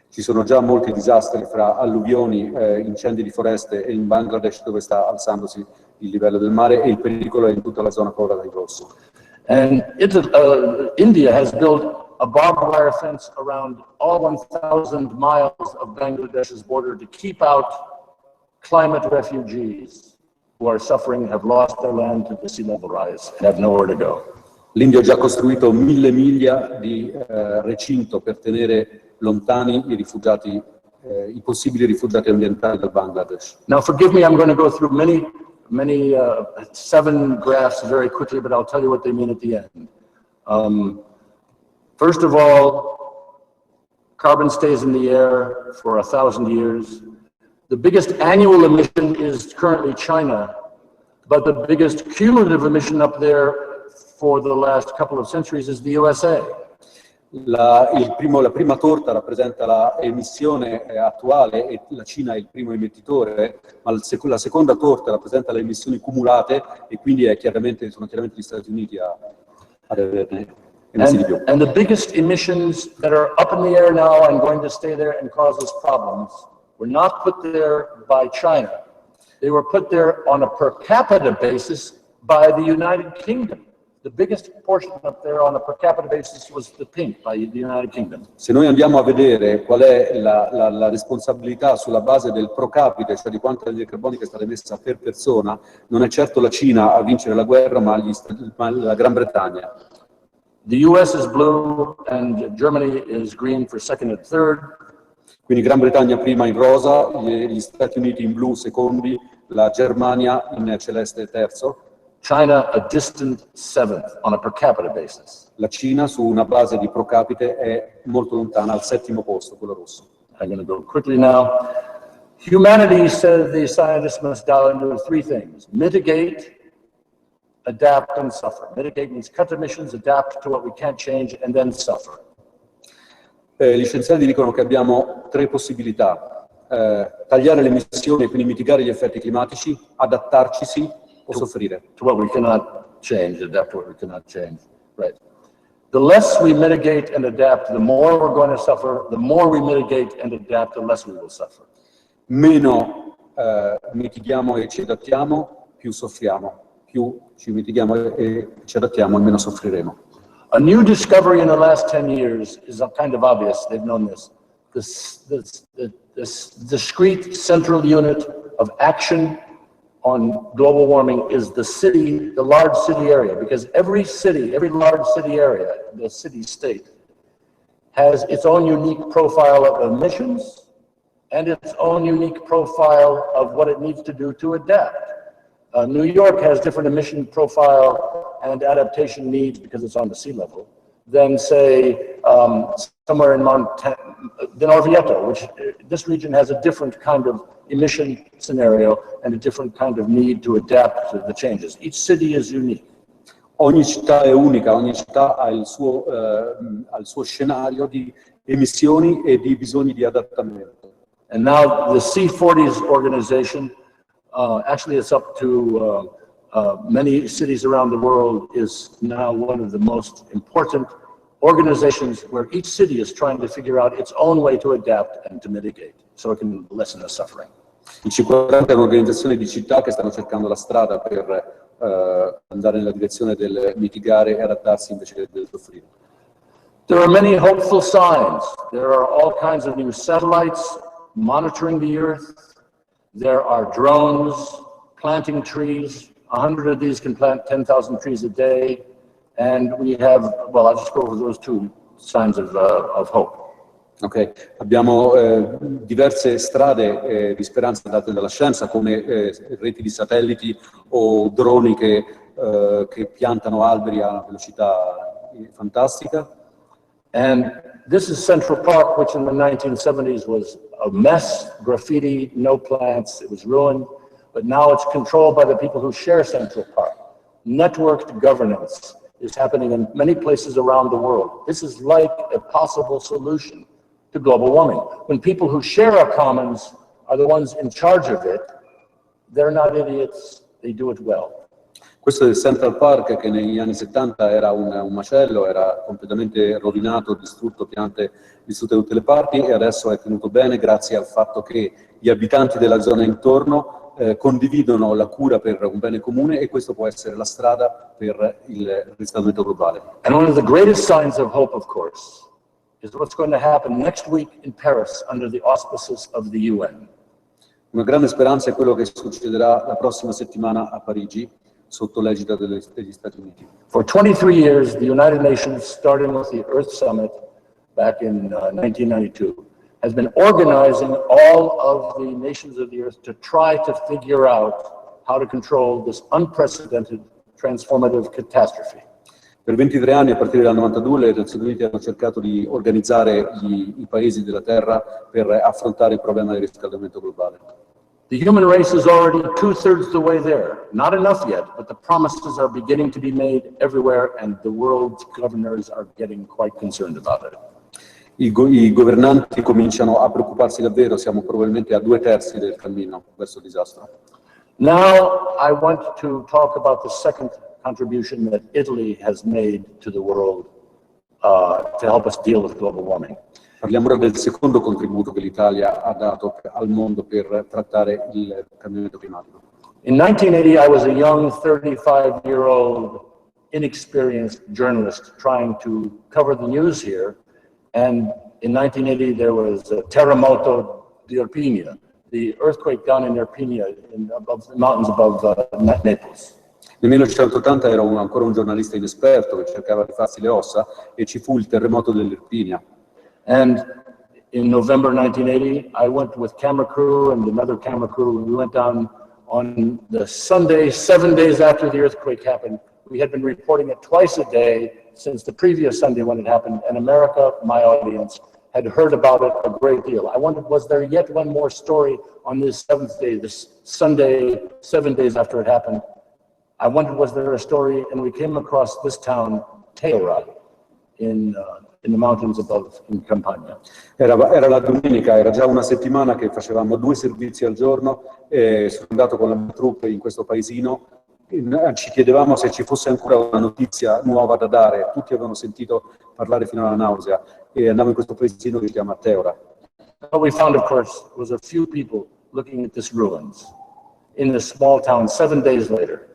Ci sono già molti disastri fra alluvioni, incendi di foreste e in Bangladesh dove sta alzandosi il livello del mare e il pericolo è in tutta la zona colorata di rosso. And India has built a barbed wire fence around all 1,000 miles of Bangladesh's border to keep out climate refugees who are suffering, have lost their land to the sea level rise, and have nowhere to go. L'India ha già costruito 1000 miglia di recinto per tenere lontani i rifugiati, i possibili rifugiati ambientali dal Bangladesh. Now, forgive me, I'm going to go through many 7 graphs very quickly, but I'll tell you what they mean at the end. First of all, carbon stays in the air for 1,000 years. The biggest annual emission is currently China, but the biggest cumulative emission up there for the last couple of centuries is the USA. La prima torta rappresenta la emissione attuale e la Cina è il primo emettitore, ma la seconda torta rappresenta le emissioni cumulate e quindi sono chiaramente gli Stati Uniti ad averne emessi di più. And the biggest emissions that are up in the air now and going to stay there and cause us problems were not put there by China. They were put there on a per capita basis by the United Kingdom. The biggest portion up there on a per capita basis was the pink by the United Kingdom. Se noi andiamo a vedere qual è la responsabilità sulla base del pro capite, cioè di quanta anidride carbonica è stata emessa per persona, non è certo la Cina a vincere la guerra, ma la Gran Bretagna. The US is blue and Germany is green for second and third. Quindi Gran Bretagna prima in rosa, gli Stati Uniti in blu secondi, la Germania in celeste terzo. China a distant 7th on a per capita basis. La Cina su una base di pro capite è molto lontana, al 7° posto, quello rosso. I'm going to go quickly now. Humanity, said the scientists, must dial into 3 things: mitigate, adapt, and suffer. Mitigate means cut emissions, adapt to what we can't change, and then suffer. Gli scienziati dicono che abbiamo tre possibilità: tagliare le emissioni e quindi mitigare gli effetti climatici, adattarcisi o soffrire. To what we cannot change, adapt to what we cannot change. Right. The less we mitigate and adapt, the more we're going to suffer. The more we mitigate and adapt, the less we will suffer. Meno mitighiamo e ci adattiamo, più soffriamo. Più ci mitighiamo e ci adattiamo, e meno soffriremo. A new discovery in the last 10 years is kind of obvious. They've known this. This discrete central unit of action on global warming is the city, the large city area, because every city, every large city area, the city state, has its own unique profile of emissions and its own unique profile of what it needs to do to adapt. New York has different emission profile and adaptation needs because it's on the sea level than, say, somewhere in Montana, than Orvieto, which this region has a different kind of emission scenario and a different kind of need to adapt to the changes. Each city is unique. Ogni città è unica, ogni città ha il suo scenario di emissioni e di bisogni di adattamento. And now the C40s organization, actually it's up to many cities around the world, is now one of the most important organizations where each city is trying to figure out its own way to adapt and to mitigate, so it can lessen the suffering. Il C40 è un'organizzazione di città che stanno cercando la strada per andare nella direzione del mitigare e adattarsi invece del soffrire. There are many hopeful signs. There are all kinds of new satellites monitoring the Earth. There are drones planting trees. 100 of these can plant 10,000 trees a day. And we have, well, I'll just go over those two signs of hope. Ok, abbiamo diverse strade di speranza date dalla scienza, come reti di satelliti o droni che piantano alberi a velocità fantastica. And this is Central Park, which in the 1970s was a mess, graffiti, no plants, it was ruined. But now it's controlled by the people who share Central Park. Networked governance is happening in many places around the world. This is like a possible solution to global warming. When people who share our commons are the ones in charge of it, they're not idiots, they do it well. Questo è il Central Park, che negli anni 70 era un macello, era completamente rovinato, distrutto, piante distrutte da tutte le parti, e adesso è tenuto bene grazie al fatto che gli abitanti della zona intorno condividono la cura per un bene comune, e questo può essere la strada per il riscaldamento globale. And one of the greatest signs of hope, of course, is what's going to happen next week in Paris under the auspices of the UN. Una grande speranza è quello che succederà la prossima settimana a Parigi, sotto l'egida degli Stati Uniti. For 23 years, the United Nations, starting with the Earth Summit back in 1992, has been organizing all of the nations of the Earth to try to figure out how to control this unprecedented transformative catastrophe. Per 23 anni, a partire dal 92, le Nazioni Unite hanno cercato di organizzare i paesi della Terra per affrontare il problema del riscaldamento globale. The human race is already 2/3 the way there. Not enough yet, but the promises are beginning to be made everywhere, and the world's governors are getting quite concerned about it. I governanti cominciano a preoccuparsi davvero, siamo probabilmente a 2/3 del cammino verso il disastro. Now I want to talk about the second contribution that Italy has made to the world to help us deal with global warming. Parliamo ora del secondo contributo che l'Italia ha dato al mondo per trattare il cambiamento climatico. In 1980, I was a young 35-year-old inexperienced journalist trying to cover the news here. And in 1980, there was a terremoto di Irpinia, the earthquake down in Irpinia, above the mountains above Naples. Nel 1980 ero ancora un giornalista inesperto che cercava di farsi le ossa, e ci fu il terremoto dell'Irpinia. And in November 1980, I went with camera crew and another camera crew, and we went down on the Sunday, 7 days after the earthquake happened. We had been reporting it twice a day since the previous Sunday when it happened, and America, my audience, had heard about it a great deal. I wondered, was there yet one more story on this 7th day, this Sunday, 7 days after it happened? I wondered, was there a story? And we came across this town, Teora, in the mountains above, in Campania. Era la domenica, era già una settimana che facevamo 2 servizi al giorno e sono andato con la mia troupe in questo paesino. Ci chiedevamo se ci fosse ancora una notizia nuova da dare. Tutti avevano sentito parlare fino alla nausea e andavo in questo paesino che si chiama Teora. What we found, of course, was a few people looking at these ruins in this small town 7 days later.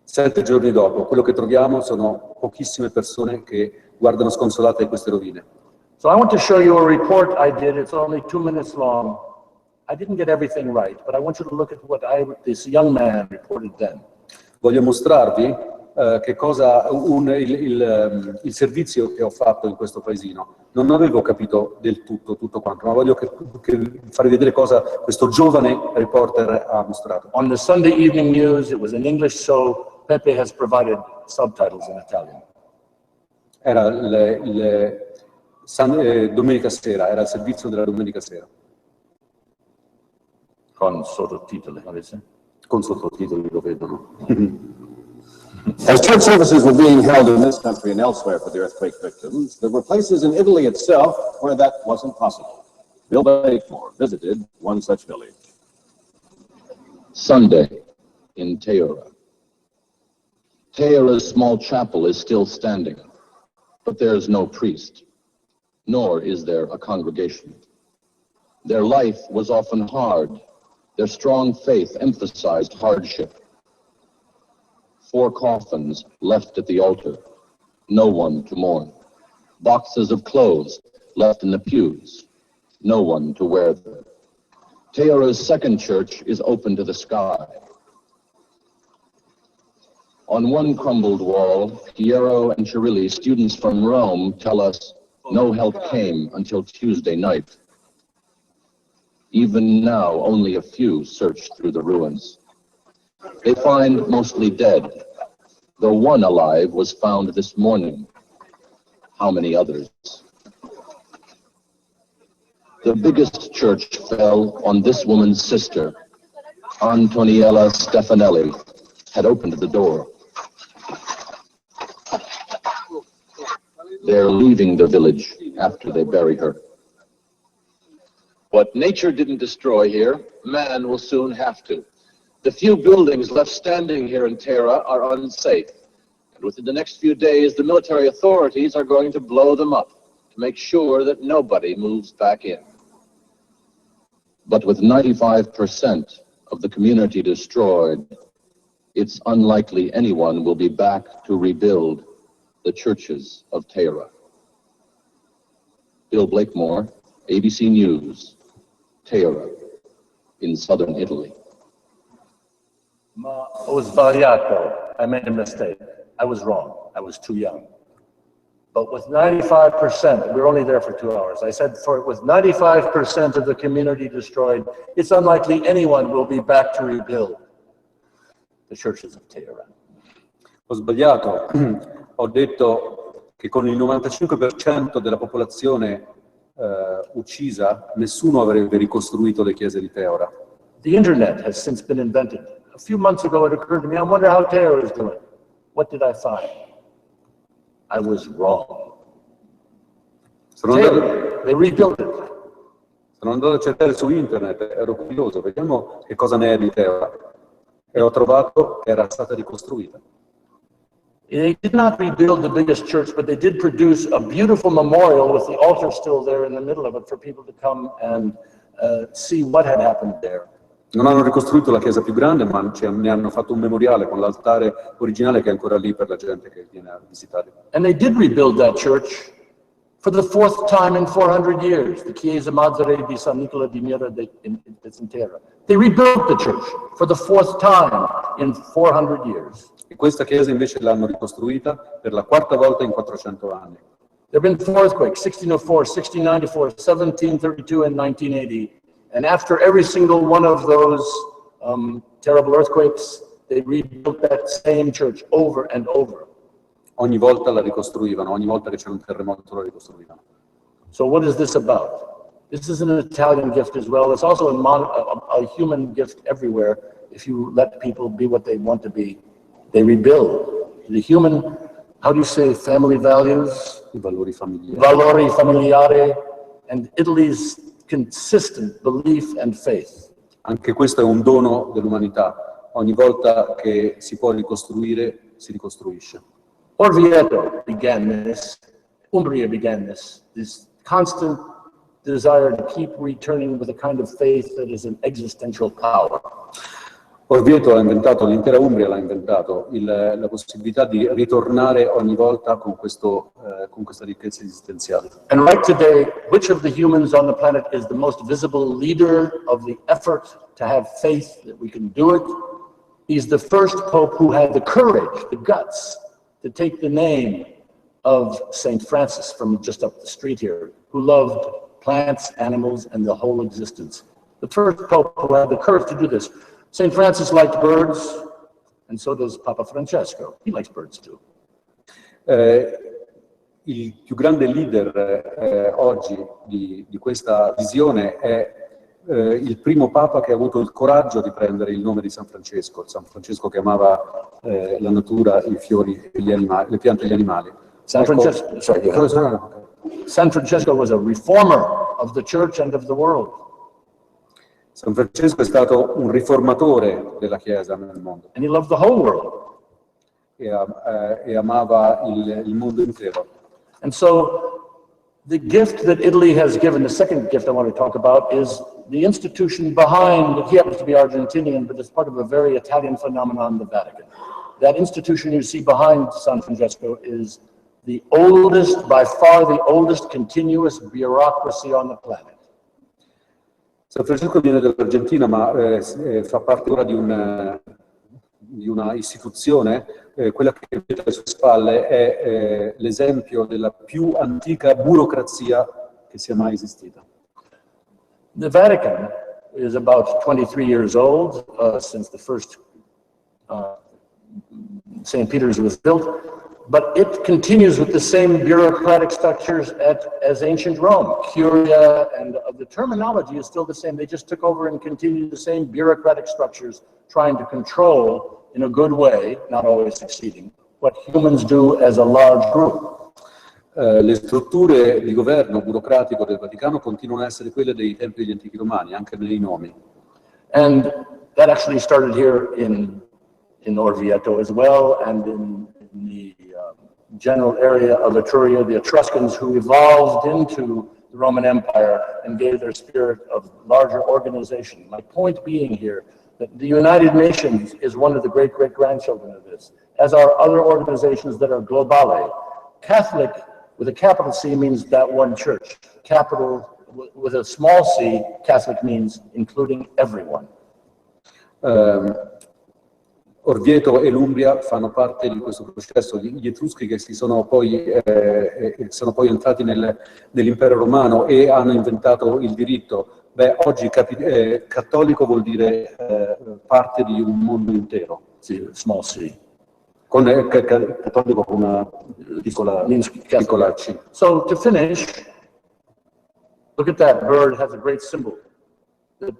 7 giorni dopo, quello che troviamo sono pochissime persone che guardano sconsolate queste rovine. So I want to show you a report I did. It's only 2 minutes long. I didn't get everything right, but I want you to look at what this young man reported then. Voglio mostrarvi che cosa il servizio che ho fatto in questo paesino. Non avevo capito del tutto quanto, ma voglio farvi vedere cosa questo giovane reporter ha mostrato. On the Sunday evening news, it was in English, so Pepe has provided subtitles in Italian. Era domenica sera, era il servizio della domenica sera. Con sottotitoli, avete? Con sottotitoli, lo vedono. As church services were being held in this country and elsewhere for the earthquake victims, there were places in Italy itself where that wasn't possible. Bill Blakemore visited one such village. Sunday in Teora. Teora's small chapel is still standing, but there's no priest, nor is there a congregation. Their life was often hard. Their strong faith emphasized hardship. 4 coffins left at the altar, no one to mourn. Boxes of clothes left in the pews, no one to wear them. Teora's second church is open to the sky. On one crumbled wall, Piero and Cirilli, students from Rome, tell us no help came until Tuesday night. Even now, only a few search through the ruins. They find mostly dead, though one alive was found this morning. How many others? The biggest church fell on this woman's sister. Antoniella Stefanelli had opened the door. They're leaving the village after they bury her. What nature didn't destroy here, man will soon have to. The few buildings left standing here in Teora are unsafe. And within the next few days, the military authorities are going to blow them up to make sure that nobody moves back in. But with 95% of the community destroyed, it's unlikely anyone will be back to rebuild the churches of Teora. Bill Blakemore, ABC News, Teora, in southern Italy. Ma ho sbagliato. I made a mistake. I was wrong. I was too young. But with 95%, we were only there for 2 hours. I said, with 95% of the community destroyed, it's unlikely anyone will be back to rebuild the churches of Teora. Ho sbagliato. Ho detto che con il 95% della popolazione uccisa, nessuno avrebbe ricostruito le chiese di Teora. The internet has since been invented. A few months ago, it occurred to me, I wonder how Teora is doing. What did I find? I was wrong. They rebuilt it. Sono andato a cercare su internet, ero curioso, vediamo che cosa ne è di Teora. E ho trovato che era stata ricostruita. They did not rebuild the biggest church, but they did produce a beautiful memorial with the altar still there in the middle of it for people to come and see what had happened there. Non hanno ricostruito la chiesa più grande, ma ne hanno fatto un memoriale con l'altare originale che è ancora lì per la gente che viene a visitare. And they did rebuild that church for the 4th time in 400 years, the Chiesa Madre di San Nicola di Mira in Teora. They rebuilt the church for the 4th time in 400 years. E questa chiesa invece l'hanno ricostruita per la 4ª volta in 400 anni. There have been 4 earthquakes, 1604, 1694, 1732, and 1980. And after every single one of those terrible earthquakes, they rebuilt that same church over and over. Ogni volta la ricostruivano, ogni volta che c'era un terremoto la ricostruivano. So what is this about? This is an Italian gift as well. It's also a human gift everywhere if you let people be what they want to be They rebuild. The human, how do you say, family values? I valori familiari. Valori familiari, and Italy's consistent belief and faith. Anche questo è un dono dell'umanità. Ogni volta che si può ricostruire, si ricostruisce. Orvieto began this, Umbria began this constant desire to keep returning with a kind of faith that is an existential power. Orvieto ha inventato, l'intera Umbria l'ha inventato, la possibilità di ritornare ogni volta con questa ricchezza esistenziale. And right today, which of the humans on the planet is the most visible leader of the effort to have faith that we can do it? He's the first pope who had the courage, the guts, to take the name of St. Francis from just up the street here, who loved plants, animals, and the whole existence. The first pope who had the courage to do this. St. Francis liked birds, and so does Papa Francesco. He likes birds too. Il più grande leader oggi di questa visione è il primo Papa che ha avuto il coraggio di prendere il nome di San Francesco che amava la natura, i fiori, gli animali, le piante e gli animali. San Francesco was a reformer of the church and of the world. San Francesco è stato un riformatore della Chiesa nel mondo. And he loved the whole world. E amava il mondo intero. And so the gift that Italy has given, the second gift I want to talk about, is the institution behind, he happens to be Argentinian, but it's part of a very Italian phenomenon, the Vatican. That institution you see behind San Francesco is the oldest, by far the oldest continuous bureaucracy on the planet. San Francesco viene dall'Argentina, ma fa parte ora di una istituzione, quella che vedete alle sue spalle è l'esempio della più antica burocrazia che sia mai esistita. The Vatican is about 23 years old since the first St. Peter's was built, but it continues with the same bureaucratic structures as ancient Rome. Curia and the terminology is still the same. They just took over and continue the same bureaucratic structures, trying to control in a good way, not always succeeding, what humans do as a large group. Le strutture di governo burocratico del Vaticano continuano a essere quelle dei tempi degli antichi romani, anche nei nomi. And that actually started here in Orvieto as well, and in the general area of Etruria, the Etruscans, who evolved into the Roman Empire and gave their spirit of larger organization. My point being here that the United Nations is one of the great-great-grandchildren of this, as are other organizations that are globale. Catholic, with a capital C, means that one church. Capital, with a small c, Catholic means including everyone. Orvieto e l'Umbria fanno parte di questo processo. Gli Etruschi che sono poi entrati nell'impero romano e hanno inventato il diritto. Beh, oggi cattolico vuol dire parte di un mondo intero. Sì, small c. Con cattolico con una piccola c. So to finish, look at that bird, has a great symbol that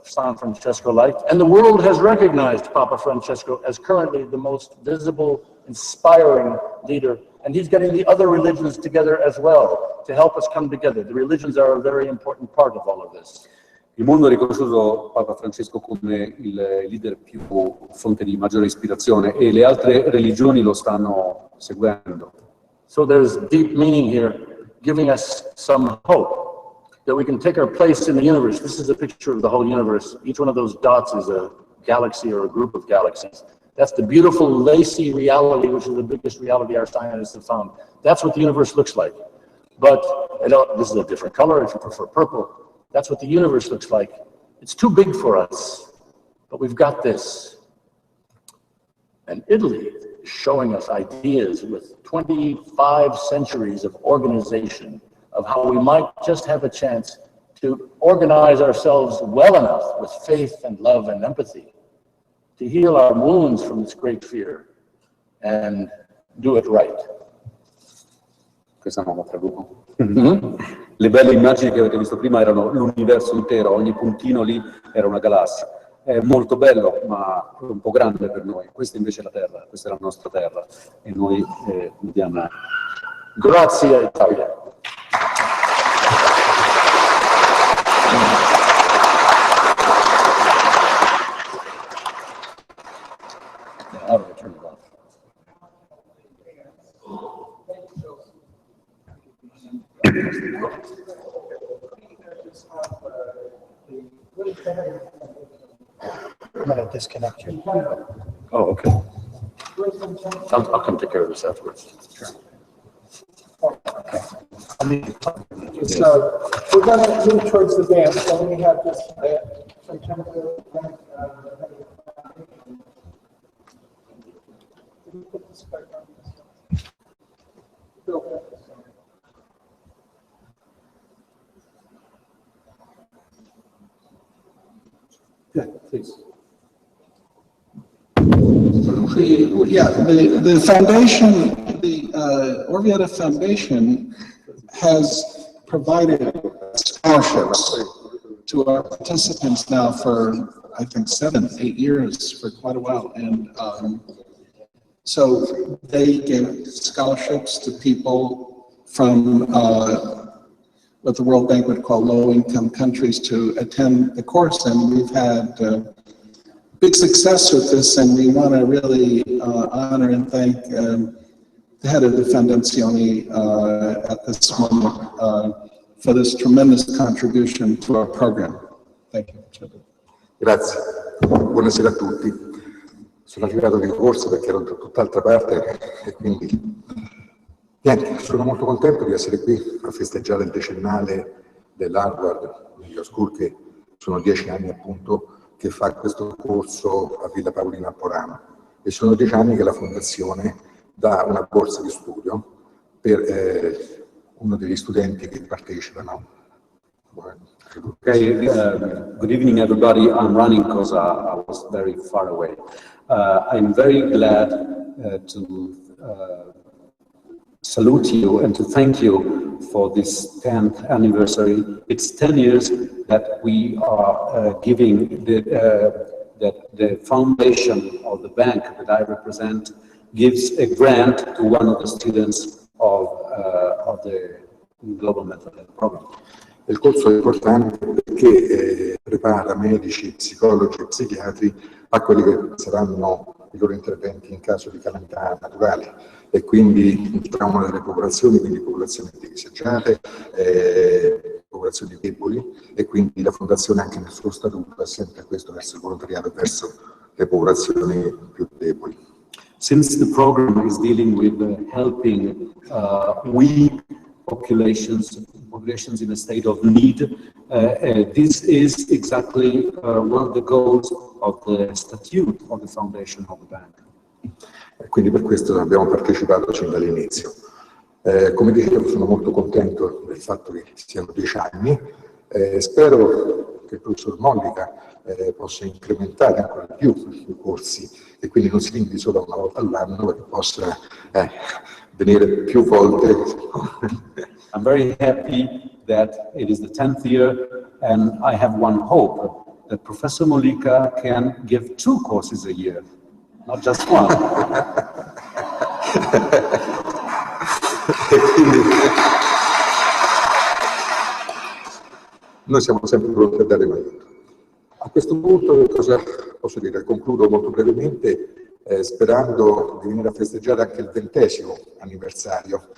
San Francesco liked, and the world has recognized Papa Francesco as currently the most visible, inspiring leader, and he's getting the other religions together as well to help us come together. The religions are a very important part of all of this. Il mondo ha riconosciuto Papa Francesco come il leader più fonte di maggiore ispirazione e le altre religioni lo stanno seguendo. So there's deep meaning here, giving us some hope that we can take our place in the universe. This is a picture of the whole universe. Each one of those dots is a galaxy or a group of galaxies. That's the beautiful lacy reality, which is the biggest reality our scientists have found. That's what the universe looks like. But this is a different color if you prefer purple. That's what the universe looks like. It's too big for us, but we've got this. And Italy is showing us ideas with 25 centuries of organization of how we might just have a chance to organize ourselves well enough with faith and love and empathy to heal our wounds from this great fear and do it right. Questa non la traduco. Le belle immagini che avete visto prima erano l'universo intero, ogni puntino lì era una galassia. è molto bello, ma è un po' grande per noi. Questa invece è la terra, questa è la nostra terra, e noi diamo grazie Italia. I'm going to disconnect you. Oh, okay. I'll come take care of this afterwards. Sure. So we're going to move towards the dance. So we have this. Yeah, please. The foundation, the Orvieta Foundation has provided scholarships to our participants now for, I think, 7, 8 years, for quite a while. And so they give scholarships to people from what the World Bank would call low-income countries to attend the course. And we've had big success with this, and we want to really honor and thank the head of the Fondazione at this moment for this tremendous contribution to our program. Thank you. Grazie, buonasera a tutti. Sono arrivato di corsa perché ero da tutt'altra parte e quindi niente, sono molto contento di essere qui a festeggiare il decennale dell'Harvard Media School, che sono 10 anni appunto che fa questo corso a Villa Paolina a Porano, e sono 10 anni che la Fondazione dà una borsa di studio per uno degli studenti che partecipano. Okay, good evening everybody. I'm running because I was very far away. I'm very glad to salute you and to thank you for this 10th anniversary. It's 10 years that we are giving that the foundation of the bank that I represent gives a grant to one of the students of the Global Mental Health Program. Il corso è importante perché prepara medici, psicologi e psichiatri a quelli che saranno i loro interventi in caso di calamità naturali, e quindi il trauma delle popolazioni, quindi popolazioni disagiate, popolazioni deboli, e quindi la Fondazione anche nel suo statuto ha sempre questo verso il volontariato, verso le popolazioni più deboli. Since the program is dealing with helping weak populations in a state of need, this is exactly one of the goals of the statute of the foundation of the bank. E quindi per questo abbiamo partecipato sin dall'inizio. Come dicevo, sono molto contento del fatto che siano 10 anni. Spero che il professor Mollica possa incrementare ancora di più i corsi, e quindi non si limiti solo a una volta all'anno, ma che possa venire più volte. I'm very happy that it is the 10th year, and I have one hope, that Professor Mollica can give 2 courses a year, not just one. E quindi noi siamo sempre pronti a dare un aiuto. A questo punto, cosa posso dire? Concludo molto brevemente, sperando di venire a festeggiare anche il 20° anniversario.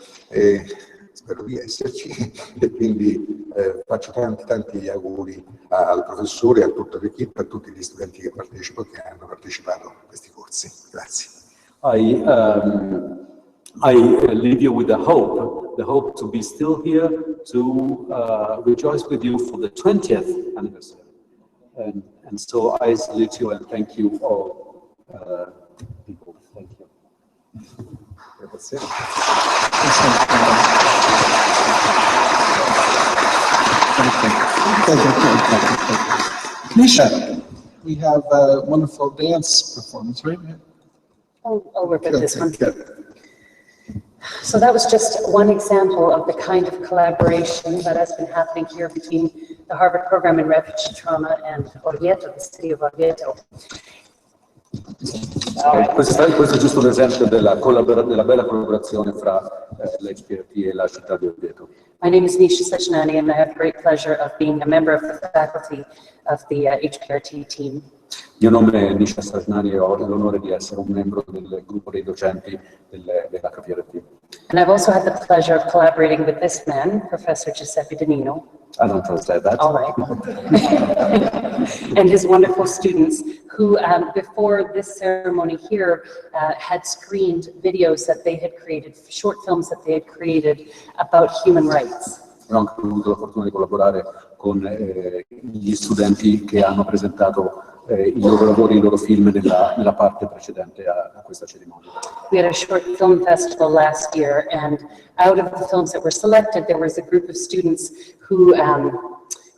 Spero di esserci, e quindi faccio tanti auguri al professore, a tutta l'equipe, a tutti gli studenti che hanno partecipato a questi corsi. Grazie. I leave you with the hope to be still here to rejoice with you for the 20th anniversary. And so I salute you and thank you all people. Thank you. Grazie. Nisha, we have a wonderful dance performance, right? Oh, we're good this one. So that was just one example of the kind of collaboration that has been happening here between the Harvard Program in Refugee Trauma and Orvieto, the city of Orvieto. Questo è giusto un esempio della bella collaborazione fra l'HPRT e la città di Orvieto. My name is Nisha Sechnani, and I have the great pleasure of being a member of the faculty of the HPRT team. Il mio nome è Nisha Sechnani e ho l'onore di essere un membro del gruppo dei docenti dell'HPRT. And I've also had the pleasure of collaborating with this man, Professor Giuseppe Danino. I don't translate that. All right. And his wonderful students who, before this ceremony here, had screened videos that they had created, short films that they had created about human rights. Ho anche avuto la fortuna di collaborare con gli studenti che hanno presentato i loro lavori, i loro film nella parte precedente a questa cerimonia. We had a short film festival last year, and out of the films that were selected, there was a group of students who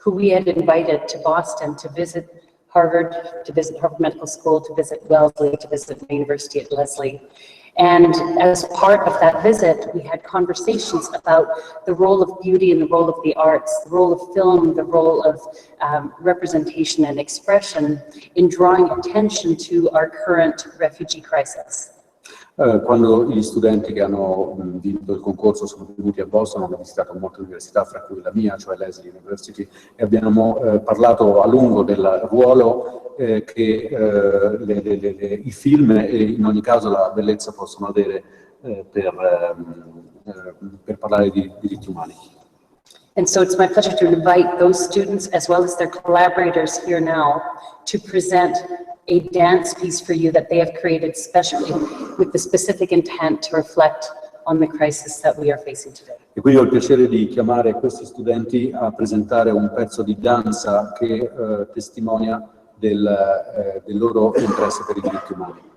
we had invited to Boston to visit Harvard Medical School, to visit Wellesley, to visit the University at Lesley. And as part of that visit, we had conversations about the role of beauty and the role of the arts, the role of film, the role of representation and expression in drawing attention to our current refugee crisis. Quando gli studenti che hanno vinto il concorso sono venuti a Boston, hanno visitato molte università, fra cui la mia, cioè Lesley University, e abbiamo parlato a lungo del ruolo che i film e in ogni caso la bellezza possono avere per parlare di diritti umani. And so it's my pleasure to invite those students as well as their collaborators here now to present a dance piece for you that they have created specially with the specific intent to reflect on the crisis that we are facing today. E quindi ho il piacere di chiamare questi studenti a presentare un pezzo di danza che testimonia del loro interesse per i diritti umani.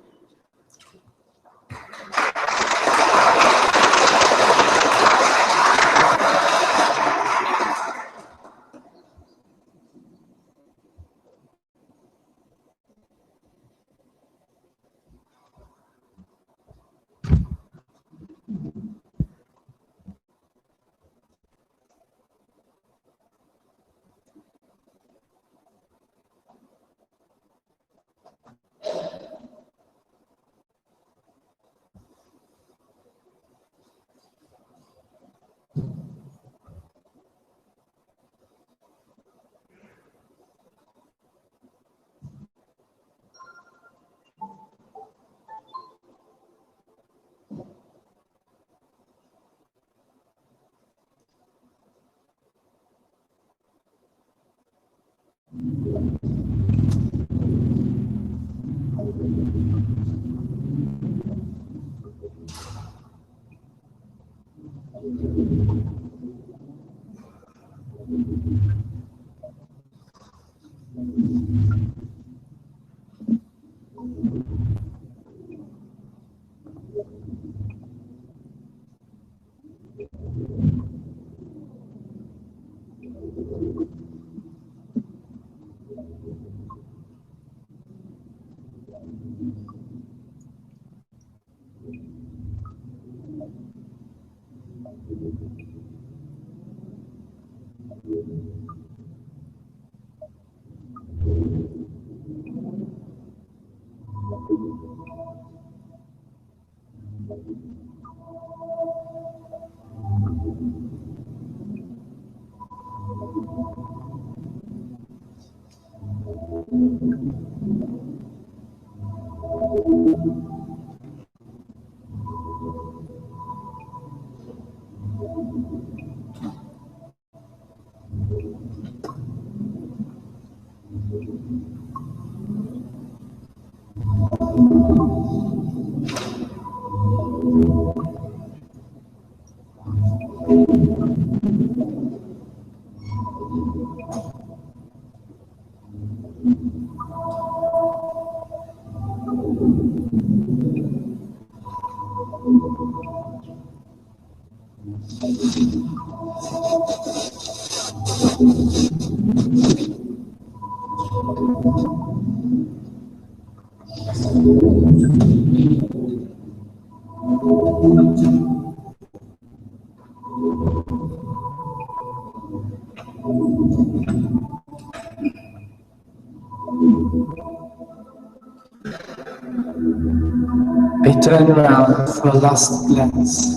turn around for a last glance.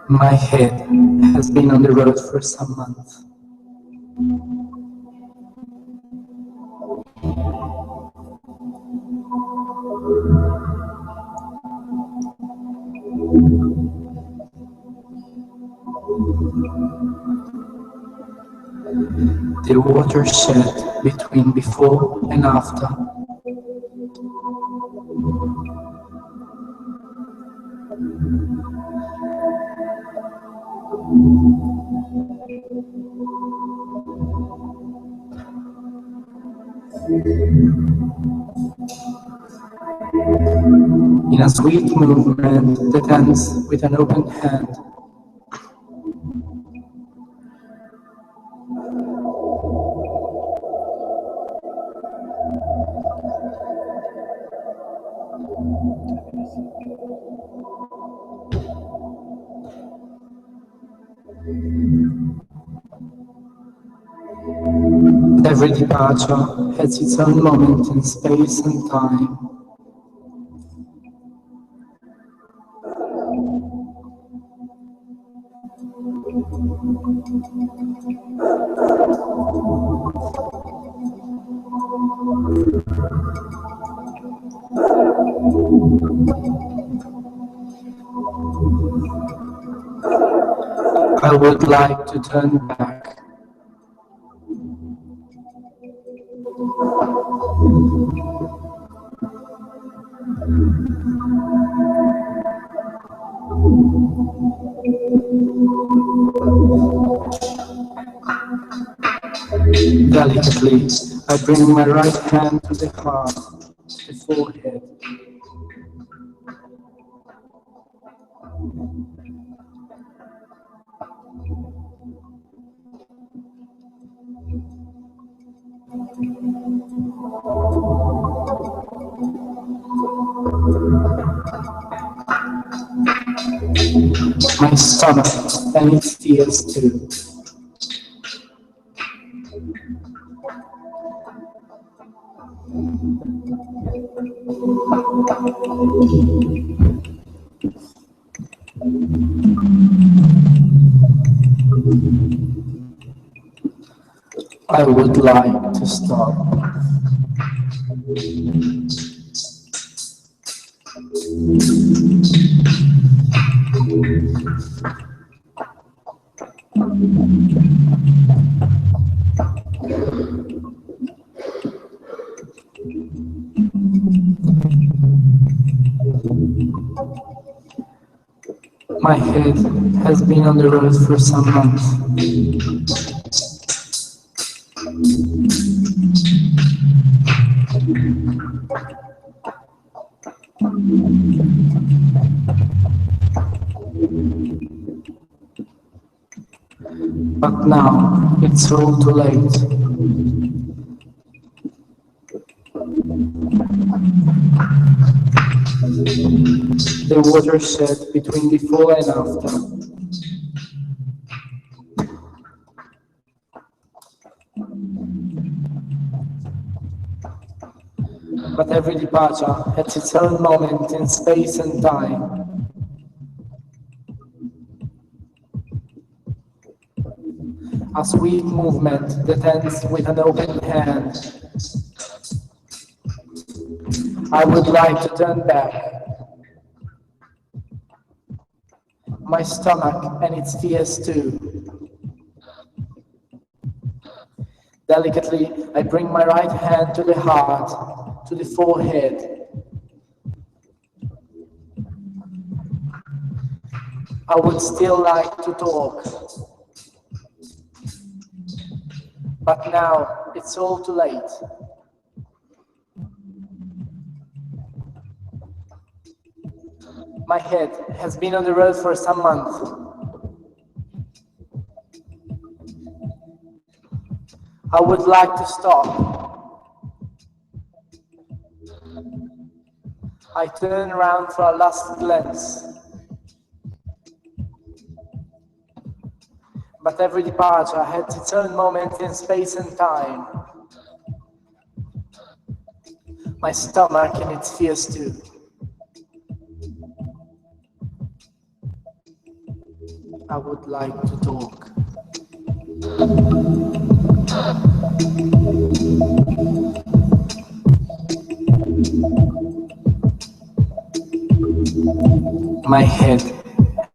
My head has been on the road for some months. The watershed between before and after. In a sweet movement that ends with an open hand. Every departure has its own moment in space and time. I would like to turn back. Delicately, I bring my right hand to the heart, the forehead. My stomach and its tears too. I would like to stop. My head has been on the road for some months. But now it's all too late. The watershed between before and after. But every departure has its own moment in space and time. A sweet movement that ends with an open hand. I would like to turn back. My stomach and its tears too. Delicately, I bring my right hand to the heart, to the forehead. I would still like to talk. But now it's all too late. My head has been on the road for some months. I would like to stop. I turn around for a last glance. But every departure had its own moment in space and time. My stomach and its fears too. I would like to talk. My head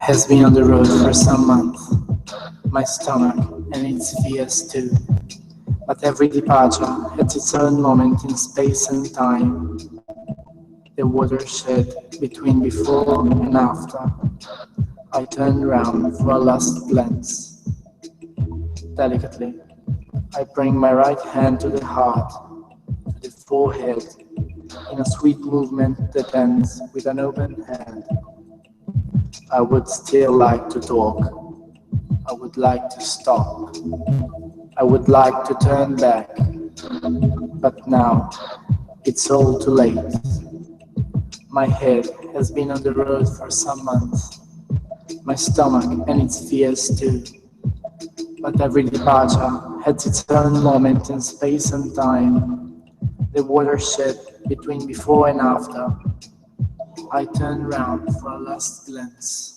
has been on the road for some months. My stomach and its fears too. But every departure had its own moment in space and time. The watershed between before and after. I turned round for a last glance. Delicately, I bring my right hand to the heart, to the forehead, in a sweet movement that ends with an open hand. I would still like to talk. I would like to stop. I would like to turn back. But now, it's all too late. My head has been on the road for some months. My stomach and its fears too. But every departure had its own moment in space and time. The watershed between before and after. I turned round for a last glance.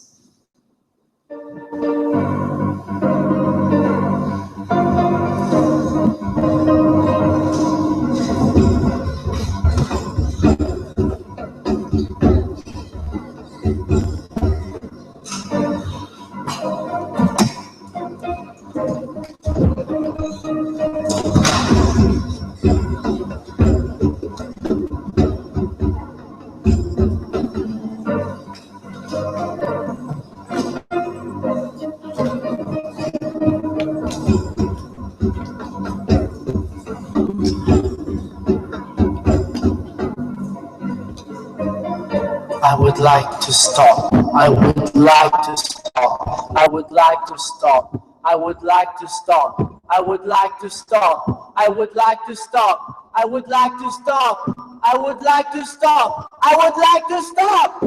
I would like to stop. I would like to stop. I would like to stop. I would like to stop. I would like to stop. I would like to stop. I would like to stop. I would like to stop. I would like to stop.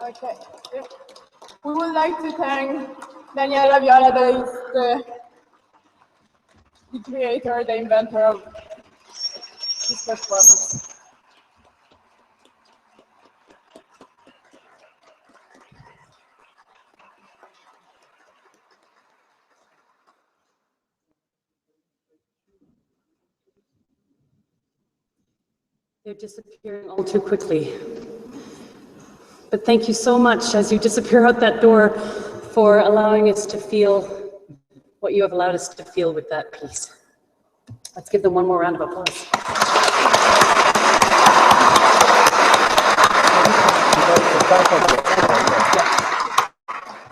Okay. We would like to thank Daniela Viola, the creator, the inventor of this performance. They're disappearing all too quickly. But thank you so much as you disappear out that door for allowing us to feel what you have allowed us to feel with that piece. Let's give them one more round of applause.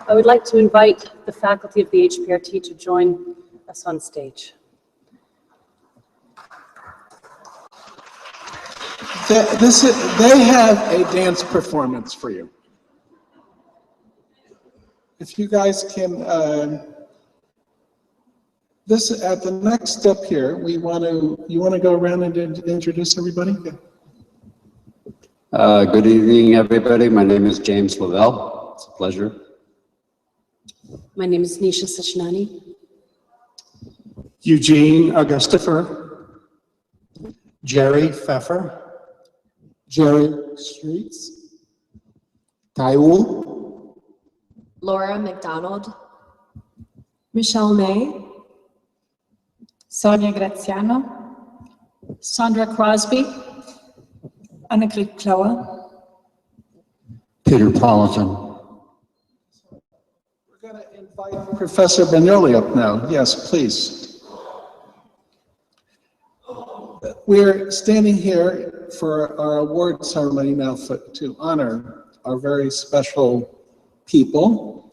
I would like to invite the faculty of the HPRT to join us on stage. They have a dance performance for you. If you guys can, at the next step here, you want to go around and introduce everybody? Good evening, everybody. My name is James Lavelle. It's a pleasure. My name is Nisha Sachnani. Eugene Augustifer. Jerry Pfeffer. Jerry Streets. Taiwu. Laura McDonald. Michelle May. Sonia Graziano. Sandra Crosby. Annegret Klauer. Peter Politan. We're going to invite Professor Bagnoli up now. Yes, please. We're standing here for our award ceremony now to honor our very special people.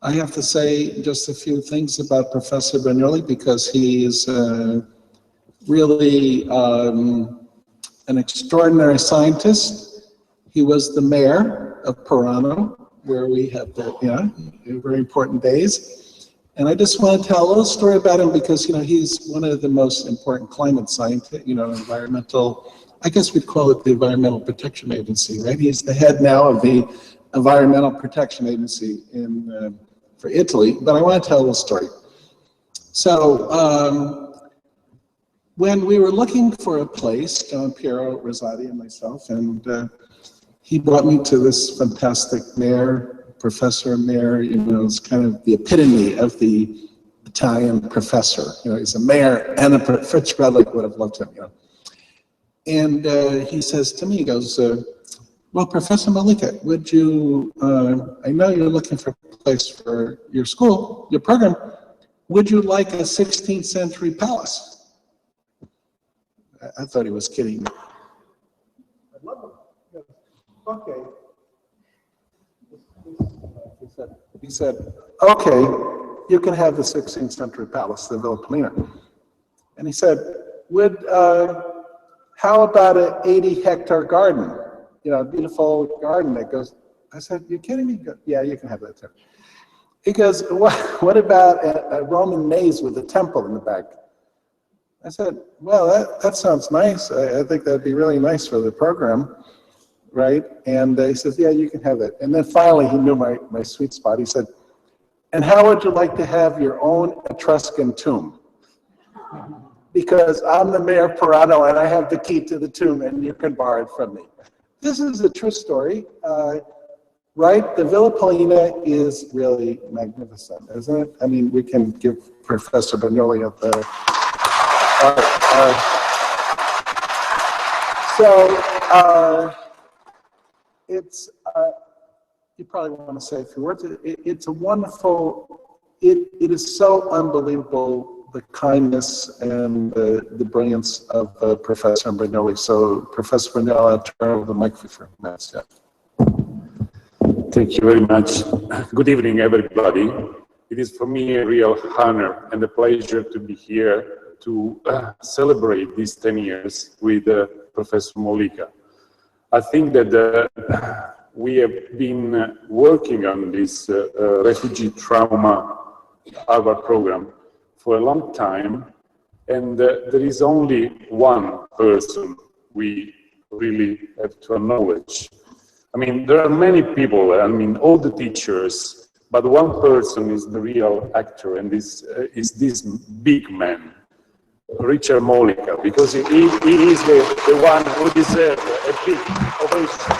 I have to say just a few things about Professor Bagnoli because he is really an extraordinary scientist. He was the mayor of Pirano, where we have the very important days. And I just want to tell a little story about him because he's one of the most important climate scientists, environmental. I guess we'd call it the Environmental Protection Agency, right? He's the head now of the Environmental Protection Agency for Italy. But I want to tell a little story. So when we were looking for a place, John Piero Rosati and myself, and he brought me to this fantastic mayor, Professor Mayor, it's kind of the epitome of the Italian professor. He's a mayor and a Fritz Redlich would have loved him, And he says to me, he goes, well, Professor Malika, would you, I know you're looking for a place for your school, your program, would you like a 16th century palace? I thought he was kidding me. I love him. Okay. He said, okay, you can have the 16th century palace, the Villa Polina. And he said, how about an 80-hectare garden? A beautiful garden that goes, I said, you kidding me? Yeah, you can have that too. He goes, what about a Roman maze with a temple in the back? I said, well, that sounds nice. I think that'd be really nice for the program, right? And he says, yeah, you can have it. And then finally, he knew my sweet spot. He said, and how would you like to have your own Etruscan tomb? Because I'm the mayor of Pirano and I have the key to the tomb and you can borrow it from me. This is a true story, right? The Villa Polina is really magnificent, isn't it? I mean, we can give Professor Bagnoli the it's, you probably want to say a few words. It's a wonderful, it is so unbelievable, the kindness and the brilliance of Professor Bagnoli. So Professor Bagnoli, I'll turn over the microphone for a minute. Thank you very much. Good evening, everybody. It is for me a real honor and a pleasure to be here to celebrate these 10 years with Professor Mollica. I think that we have been working on this refugee trauma Harvard program for a long time, and there is only one person we really have to acknowledge. I mean, there are many people, all the teachers, but one person is the real actor, and this is this big man, Richard Mollica, because he is the one who deserves a big ovation.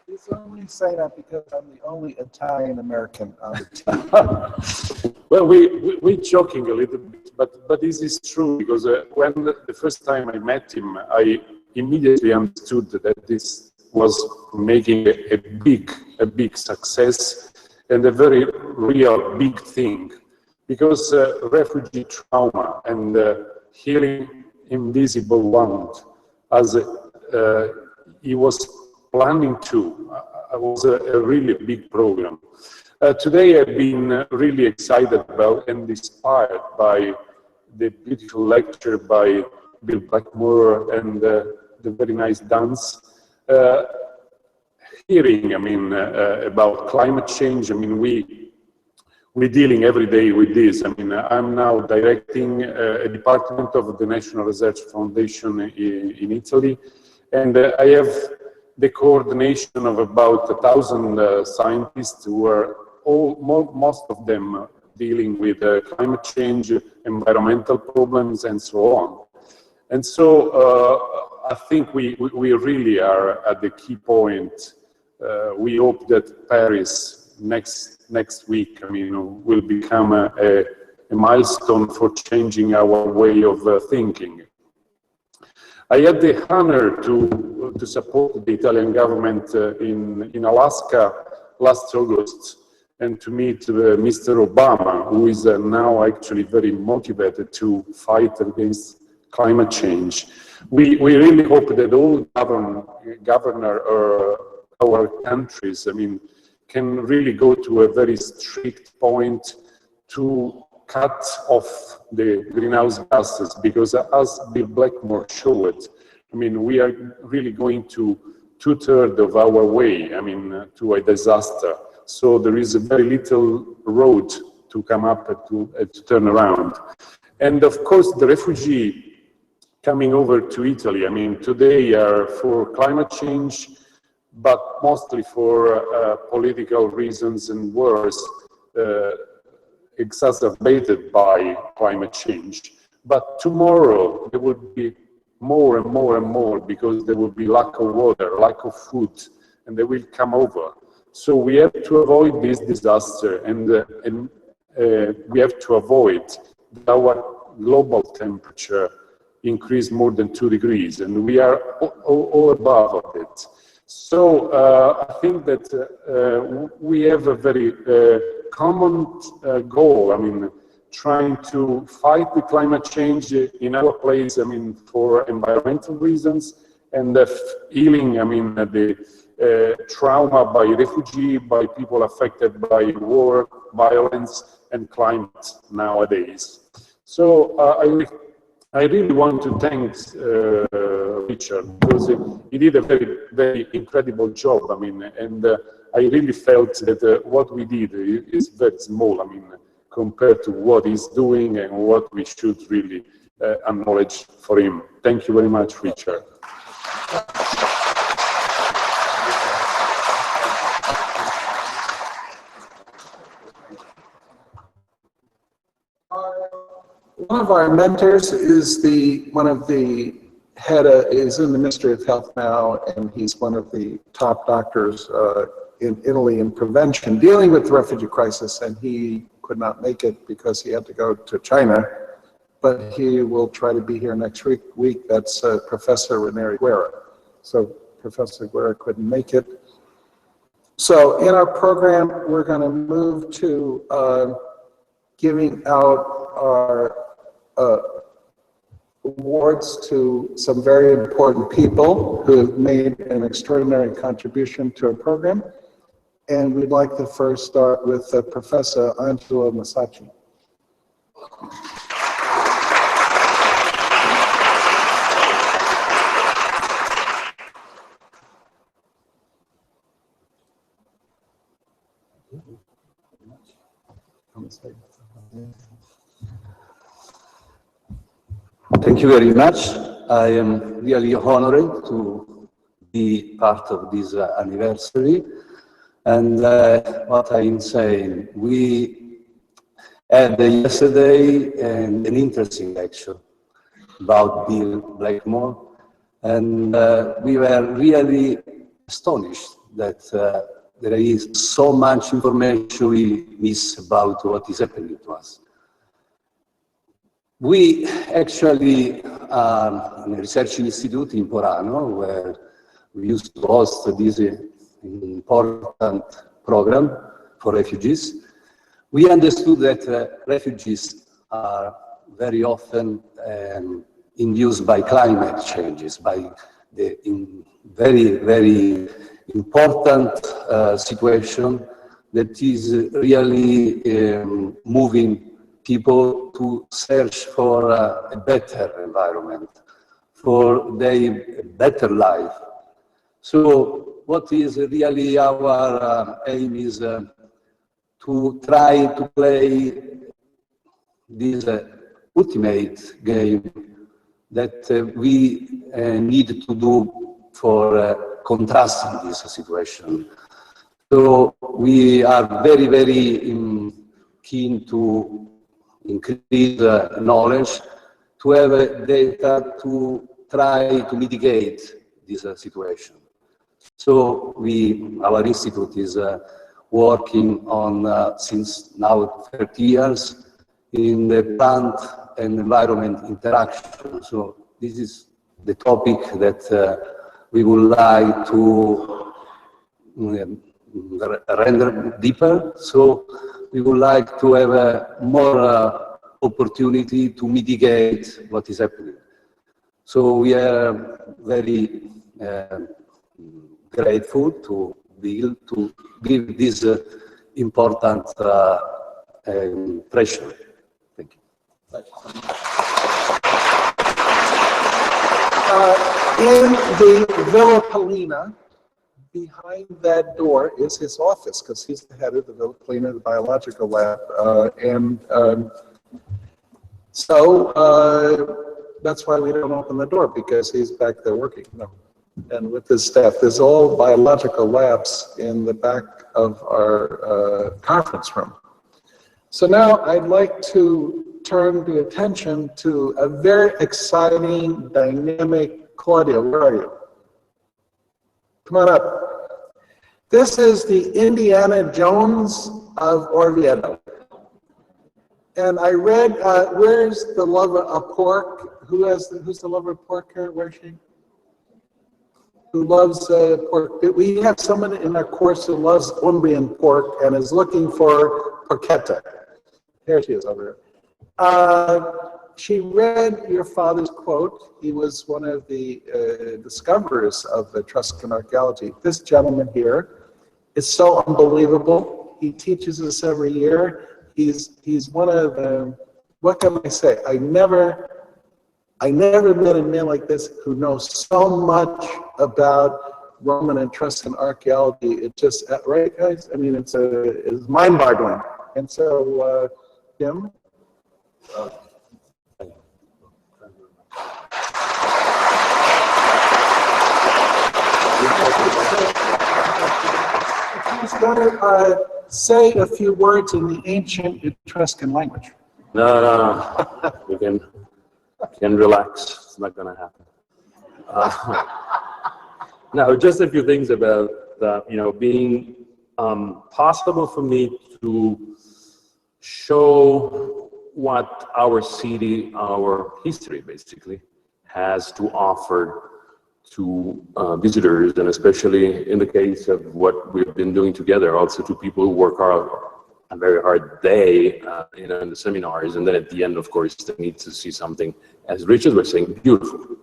He's only saying that because I'm the only Italian American on the team. Well, we're joking a little bit, but this is true, because when the first time I met him, I immediately understood that this was making a big success and a very real big thing. Because refugee trauma and healing invisible wound, as he was planning to, was a really big program. Today I've been really excited about and inspired by the beautiful lecture by Bill Blackmore and the very nice dance. Hearing, about climate change, we're dealing every day with this. I'm now directing a department of the National Research Foundation in Italy, and I have the coordination of about 1,000 scientists who are most of them dealing with climate change, environmental problems, and so on. And so I think we really are at the key point. We hope that Paris next week, will become a milestone for changing our way of thinking. I had the honor to support the Italian government in Alaska last August, and to meet Mr. Obama, who is now actually very motivated to fight against climate change. We really hope that all governor our countries, I mean, can really go to a very strict point to cut off the greenhouse gases, because as Bill Blackmore showed, I mean, we are really going to 2/3 of our way, I mean, to a disaster. So there is a very little road to come up to turn around. And of course, the refugee coming over to Italy, I mean, today are for climate change, but mostly for political reasons and wars exacerbated by climate change. But tomorrow there will be more and more and more, because there will be lack of water, lack of food, and they will come over. So we have to avoid this disaster, and we have to avoid our global temperature increase more than 2 degrees, and we are all above of it. So I think that we have a very common goal. I mean, trying to fight the climate change in our place, I mean, for environmental reasons, and healing, I mean, the trauma by refugee, by people affected by war, violence, and climate nowadays. So I really want to thank Richard, because he did a very, very incredible job. I mean, and I really felt that what we did is very small, I mean, compared to what he's doing and what we should really acknowledge for him. Thank you very much, Richard. One of our mentors is is in the Ministry of Health now, and he's one of the top doctors in Italy in prevention, dealing with the refugee crisis, and he could not make it because he had to go to China, but he will try to be here next week. That's Professor Ranieri Guerra. So Professor Guerra couldn't make it. So in our program, we're going to move to giving out our awards to some very important people who have made an extraordinary contribution to our program. And we'd like to first start with Professor Angelo Masacci. Thank you very much. I am really honored to be part of this anniversary. And what I'm saying, we had yesterday an interesting lecture about Bill Blackmore, and we were really astonished that there is so much information we miss about what is happening to us. We actually are in a research institute in Porano, where we used to host this important program for refugees. We understood that refugees are very often induced by climate changes, by the very, very important situation that is really moving people to search for a better environment, for their better life. So what is really our aim is to try to play this ultimate game that we need to do for contrasting this situation. So we are very, very keen to increase knowledge, to have data to try to mitigate this situation. So our institute is working on, since now 30 years, in the plant and environment interaction. So this is the topic that we would like to render deeper. So we would like to have a more opportunity to mitigate what is happening. So we are very grateful to give this important pressure. Thank you. In the Villa Polina, behind that door is his office, because he's the head of the Villa Polina, the biological lab. That's why we don't open the door, because he's back there working. No. And with his staff, there's all biological labs in the back of our conference room. So now I'd like to turn the attention to a very exciting, dynamic, Claudia, where are you? Come on up. This is the Indiana Jones of Orvieto. And I read, where's the lover of pork? Who's the lover of pork here? Where's she? Who loves pork? We have someone in our course who loves Umbrian pork and is looking for porchetta. Here she is over here. She read your father's quote. He was one of the discoverers of Etruscan archaeology. This gentleman here is so unbelievable. He teaches us every year. He's one of the, what can I say? I never met a man like this who knows so much about Roman and Etruscan archaeology. It just, right guys? I mean, it's mind-boggling. And so, Jim? He's going to say a few words in the ancient Etruscan language. No. We can relax. It's not going to happen. No, just a few things about being possible for me to show what our city, our history basically, has to offer to visitors, and especially in the case of what we've been doing together, also to people who work hard, a very hard day, in the seminars, and then at the end, of course, they need to see something, as Richard was saying, beautiful,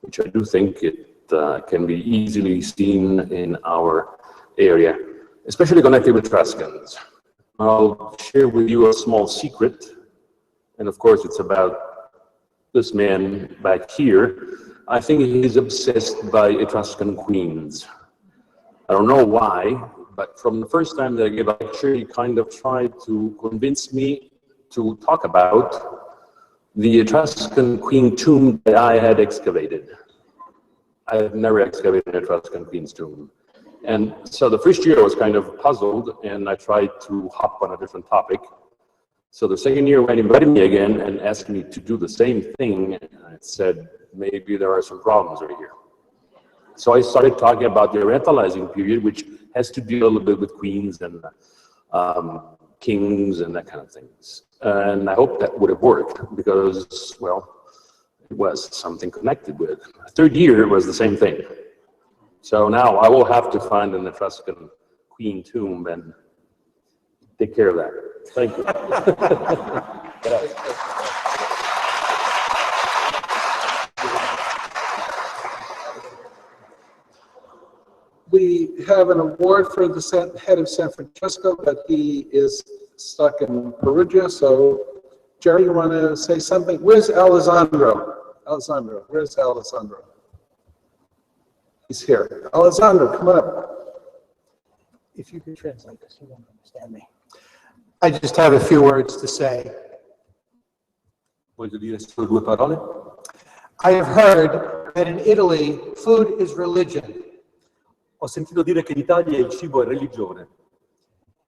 which I do think it can be easily seen in our area, especially connected with Etruscans. I'll share with you a small secret, and of course, it's about this man back here. I think he's obsessed by Etruscan queens. I don't know why, but from the first time that I gave a lecture, he kind of tried to convince me to talk about the Etruscan queen tomb that I had excavated. I had never excavated an Etruscan queen's tomb. And so the first year I was kind of puzzled, and I tried to hop on a different topic. So the second year when he invited me again and asked me to do the same thing, I said, maybe there are some problems right here. So I started talking about the Orientalizing period, which has to do a little bit with queens and kings and that kind of things. And I hope that would have worked because, well, it was something connected with it. The third year was the same thing. So now I will have to find an Etruscan queen tomb and take care of that. Thank you. We have an award for the head of San Francisco, but he is stuck in Perugia. So, Jerry, you want to say something? Where's Alessandro? Alessandro, where's Alessandro? He's here. Alessandro, come up. If you could translate this, you won't understand me. I just have a few words to say. Voglio dire solo due parole. I have heard that in Italy, food is religion. Ho sentito dire che in Italia il cibo è religione.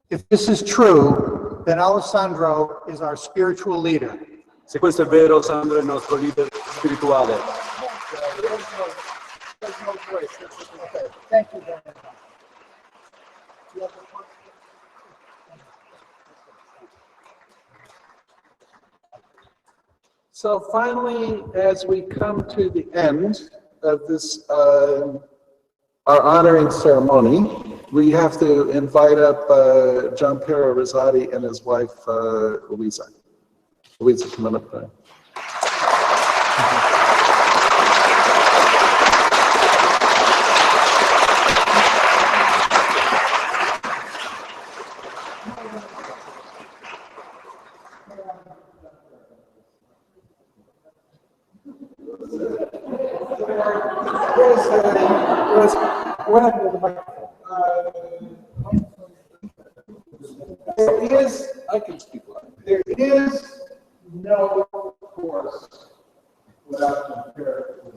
If this is true, then Alessandro is our spiritual leader. Se questo è vero, Sandro è il nostro leader spirituale. Thank you very much. So finally, as we come to the end of this, our honoring ceremony, we have to invite up John Piero Rosati and his wife, Louisa. Louisa, come on up there. There is, I can speak loud. There is no course without empirical.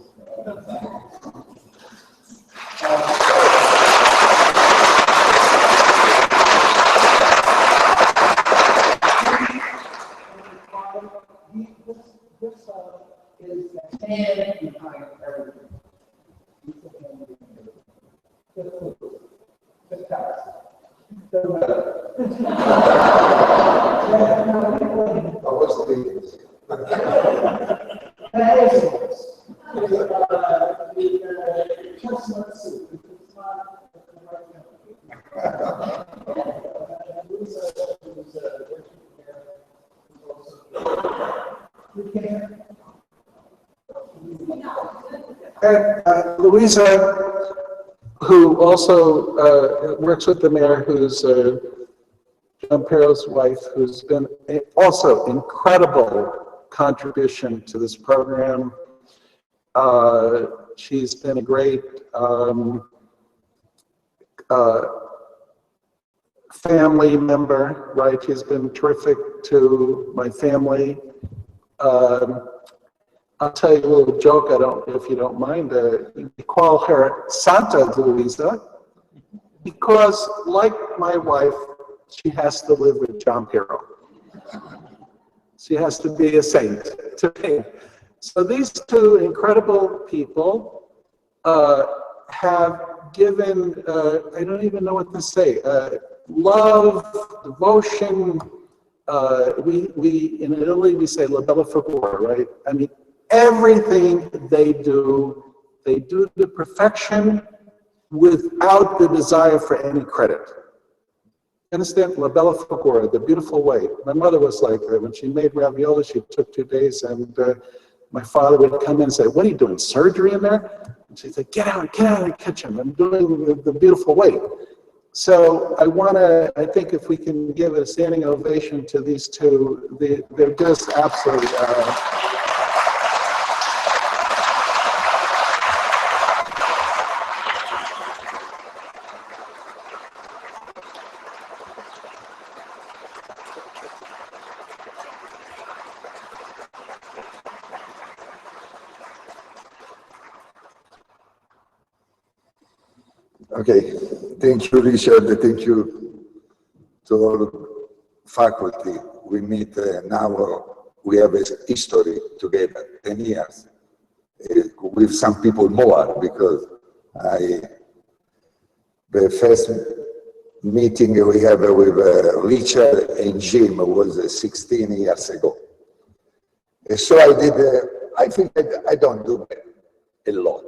This is the hand behind everything. And Louisa, who also works with the mayor, who's John Piero's wife, who's been also incredible contribution to this program. She's been a great family member, right? She's been terrific to my family. I'll tell you a little joke, if you don't mind. We call her Santa Louisa because, like my wife, she has to live with John Piero. She has to be a saint to me. So these two incredible people have given, I don't even know what to say, love, devotion. We in Italy, we say la bella figura, right? I mean, everything they do to perfection without the desire for any credit. Understand? La bella figura, the beautiful way. My mother was like that. When she made ravioli, she took 2 days, and my father would come in and say, "What are you doing, surgery in there?" And she'd say, get out of the kitchen. I'm doing the beautiful way." So I think if we can give a standing ovation to these two, they're just absolutely, Okay, thank you, Richard. Thank you to all faculty. We meet now. We have a history together, 10 years. With some people more, because the first meeting we had with Richard and Jim was 16 years ago. And so I did. I think I don't do a lot.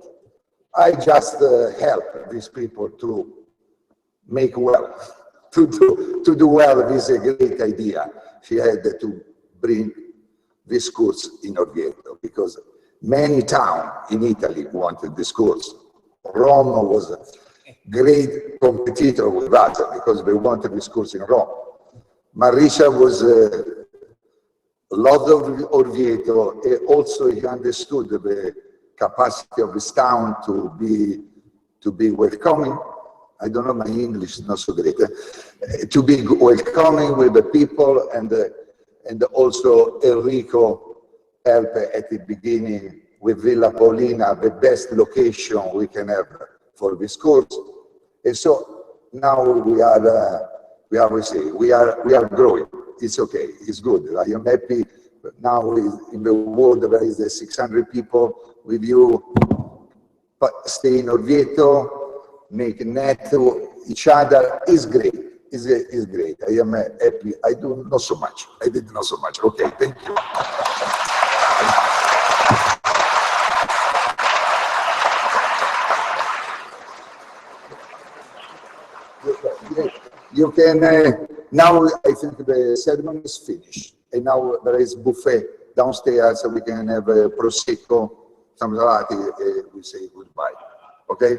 I just help these people to make well, to do well. This is a great idea. She had to bring this course in Orvieto because many towns in Italy wanted this course. Rome was a great competitor with us because they wanted this course in Rome. Marisha was loved Orvieto, and also he understood the capacity of this town to be welcoming. I don't know, my English is not so great. To be welcoming with the people, and also Enrico helped at the beginning with Villa Paulina, the best location we can have for this course. And so now we are growing. It's okay, it's good. I am happy. Now in the world there is 600 people with you, but stay in Orvieto, make net each other is great. Is great. I am happy. I do not so much. I did not so much. Okay, thank you. You can, now I think the ceremony is finished. And now there is buffet downstairs, so we can have a prosecco, some gelati, and we say goodbye. Okay?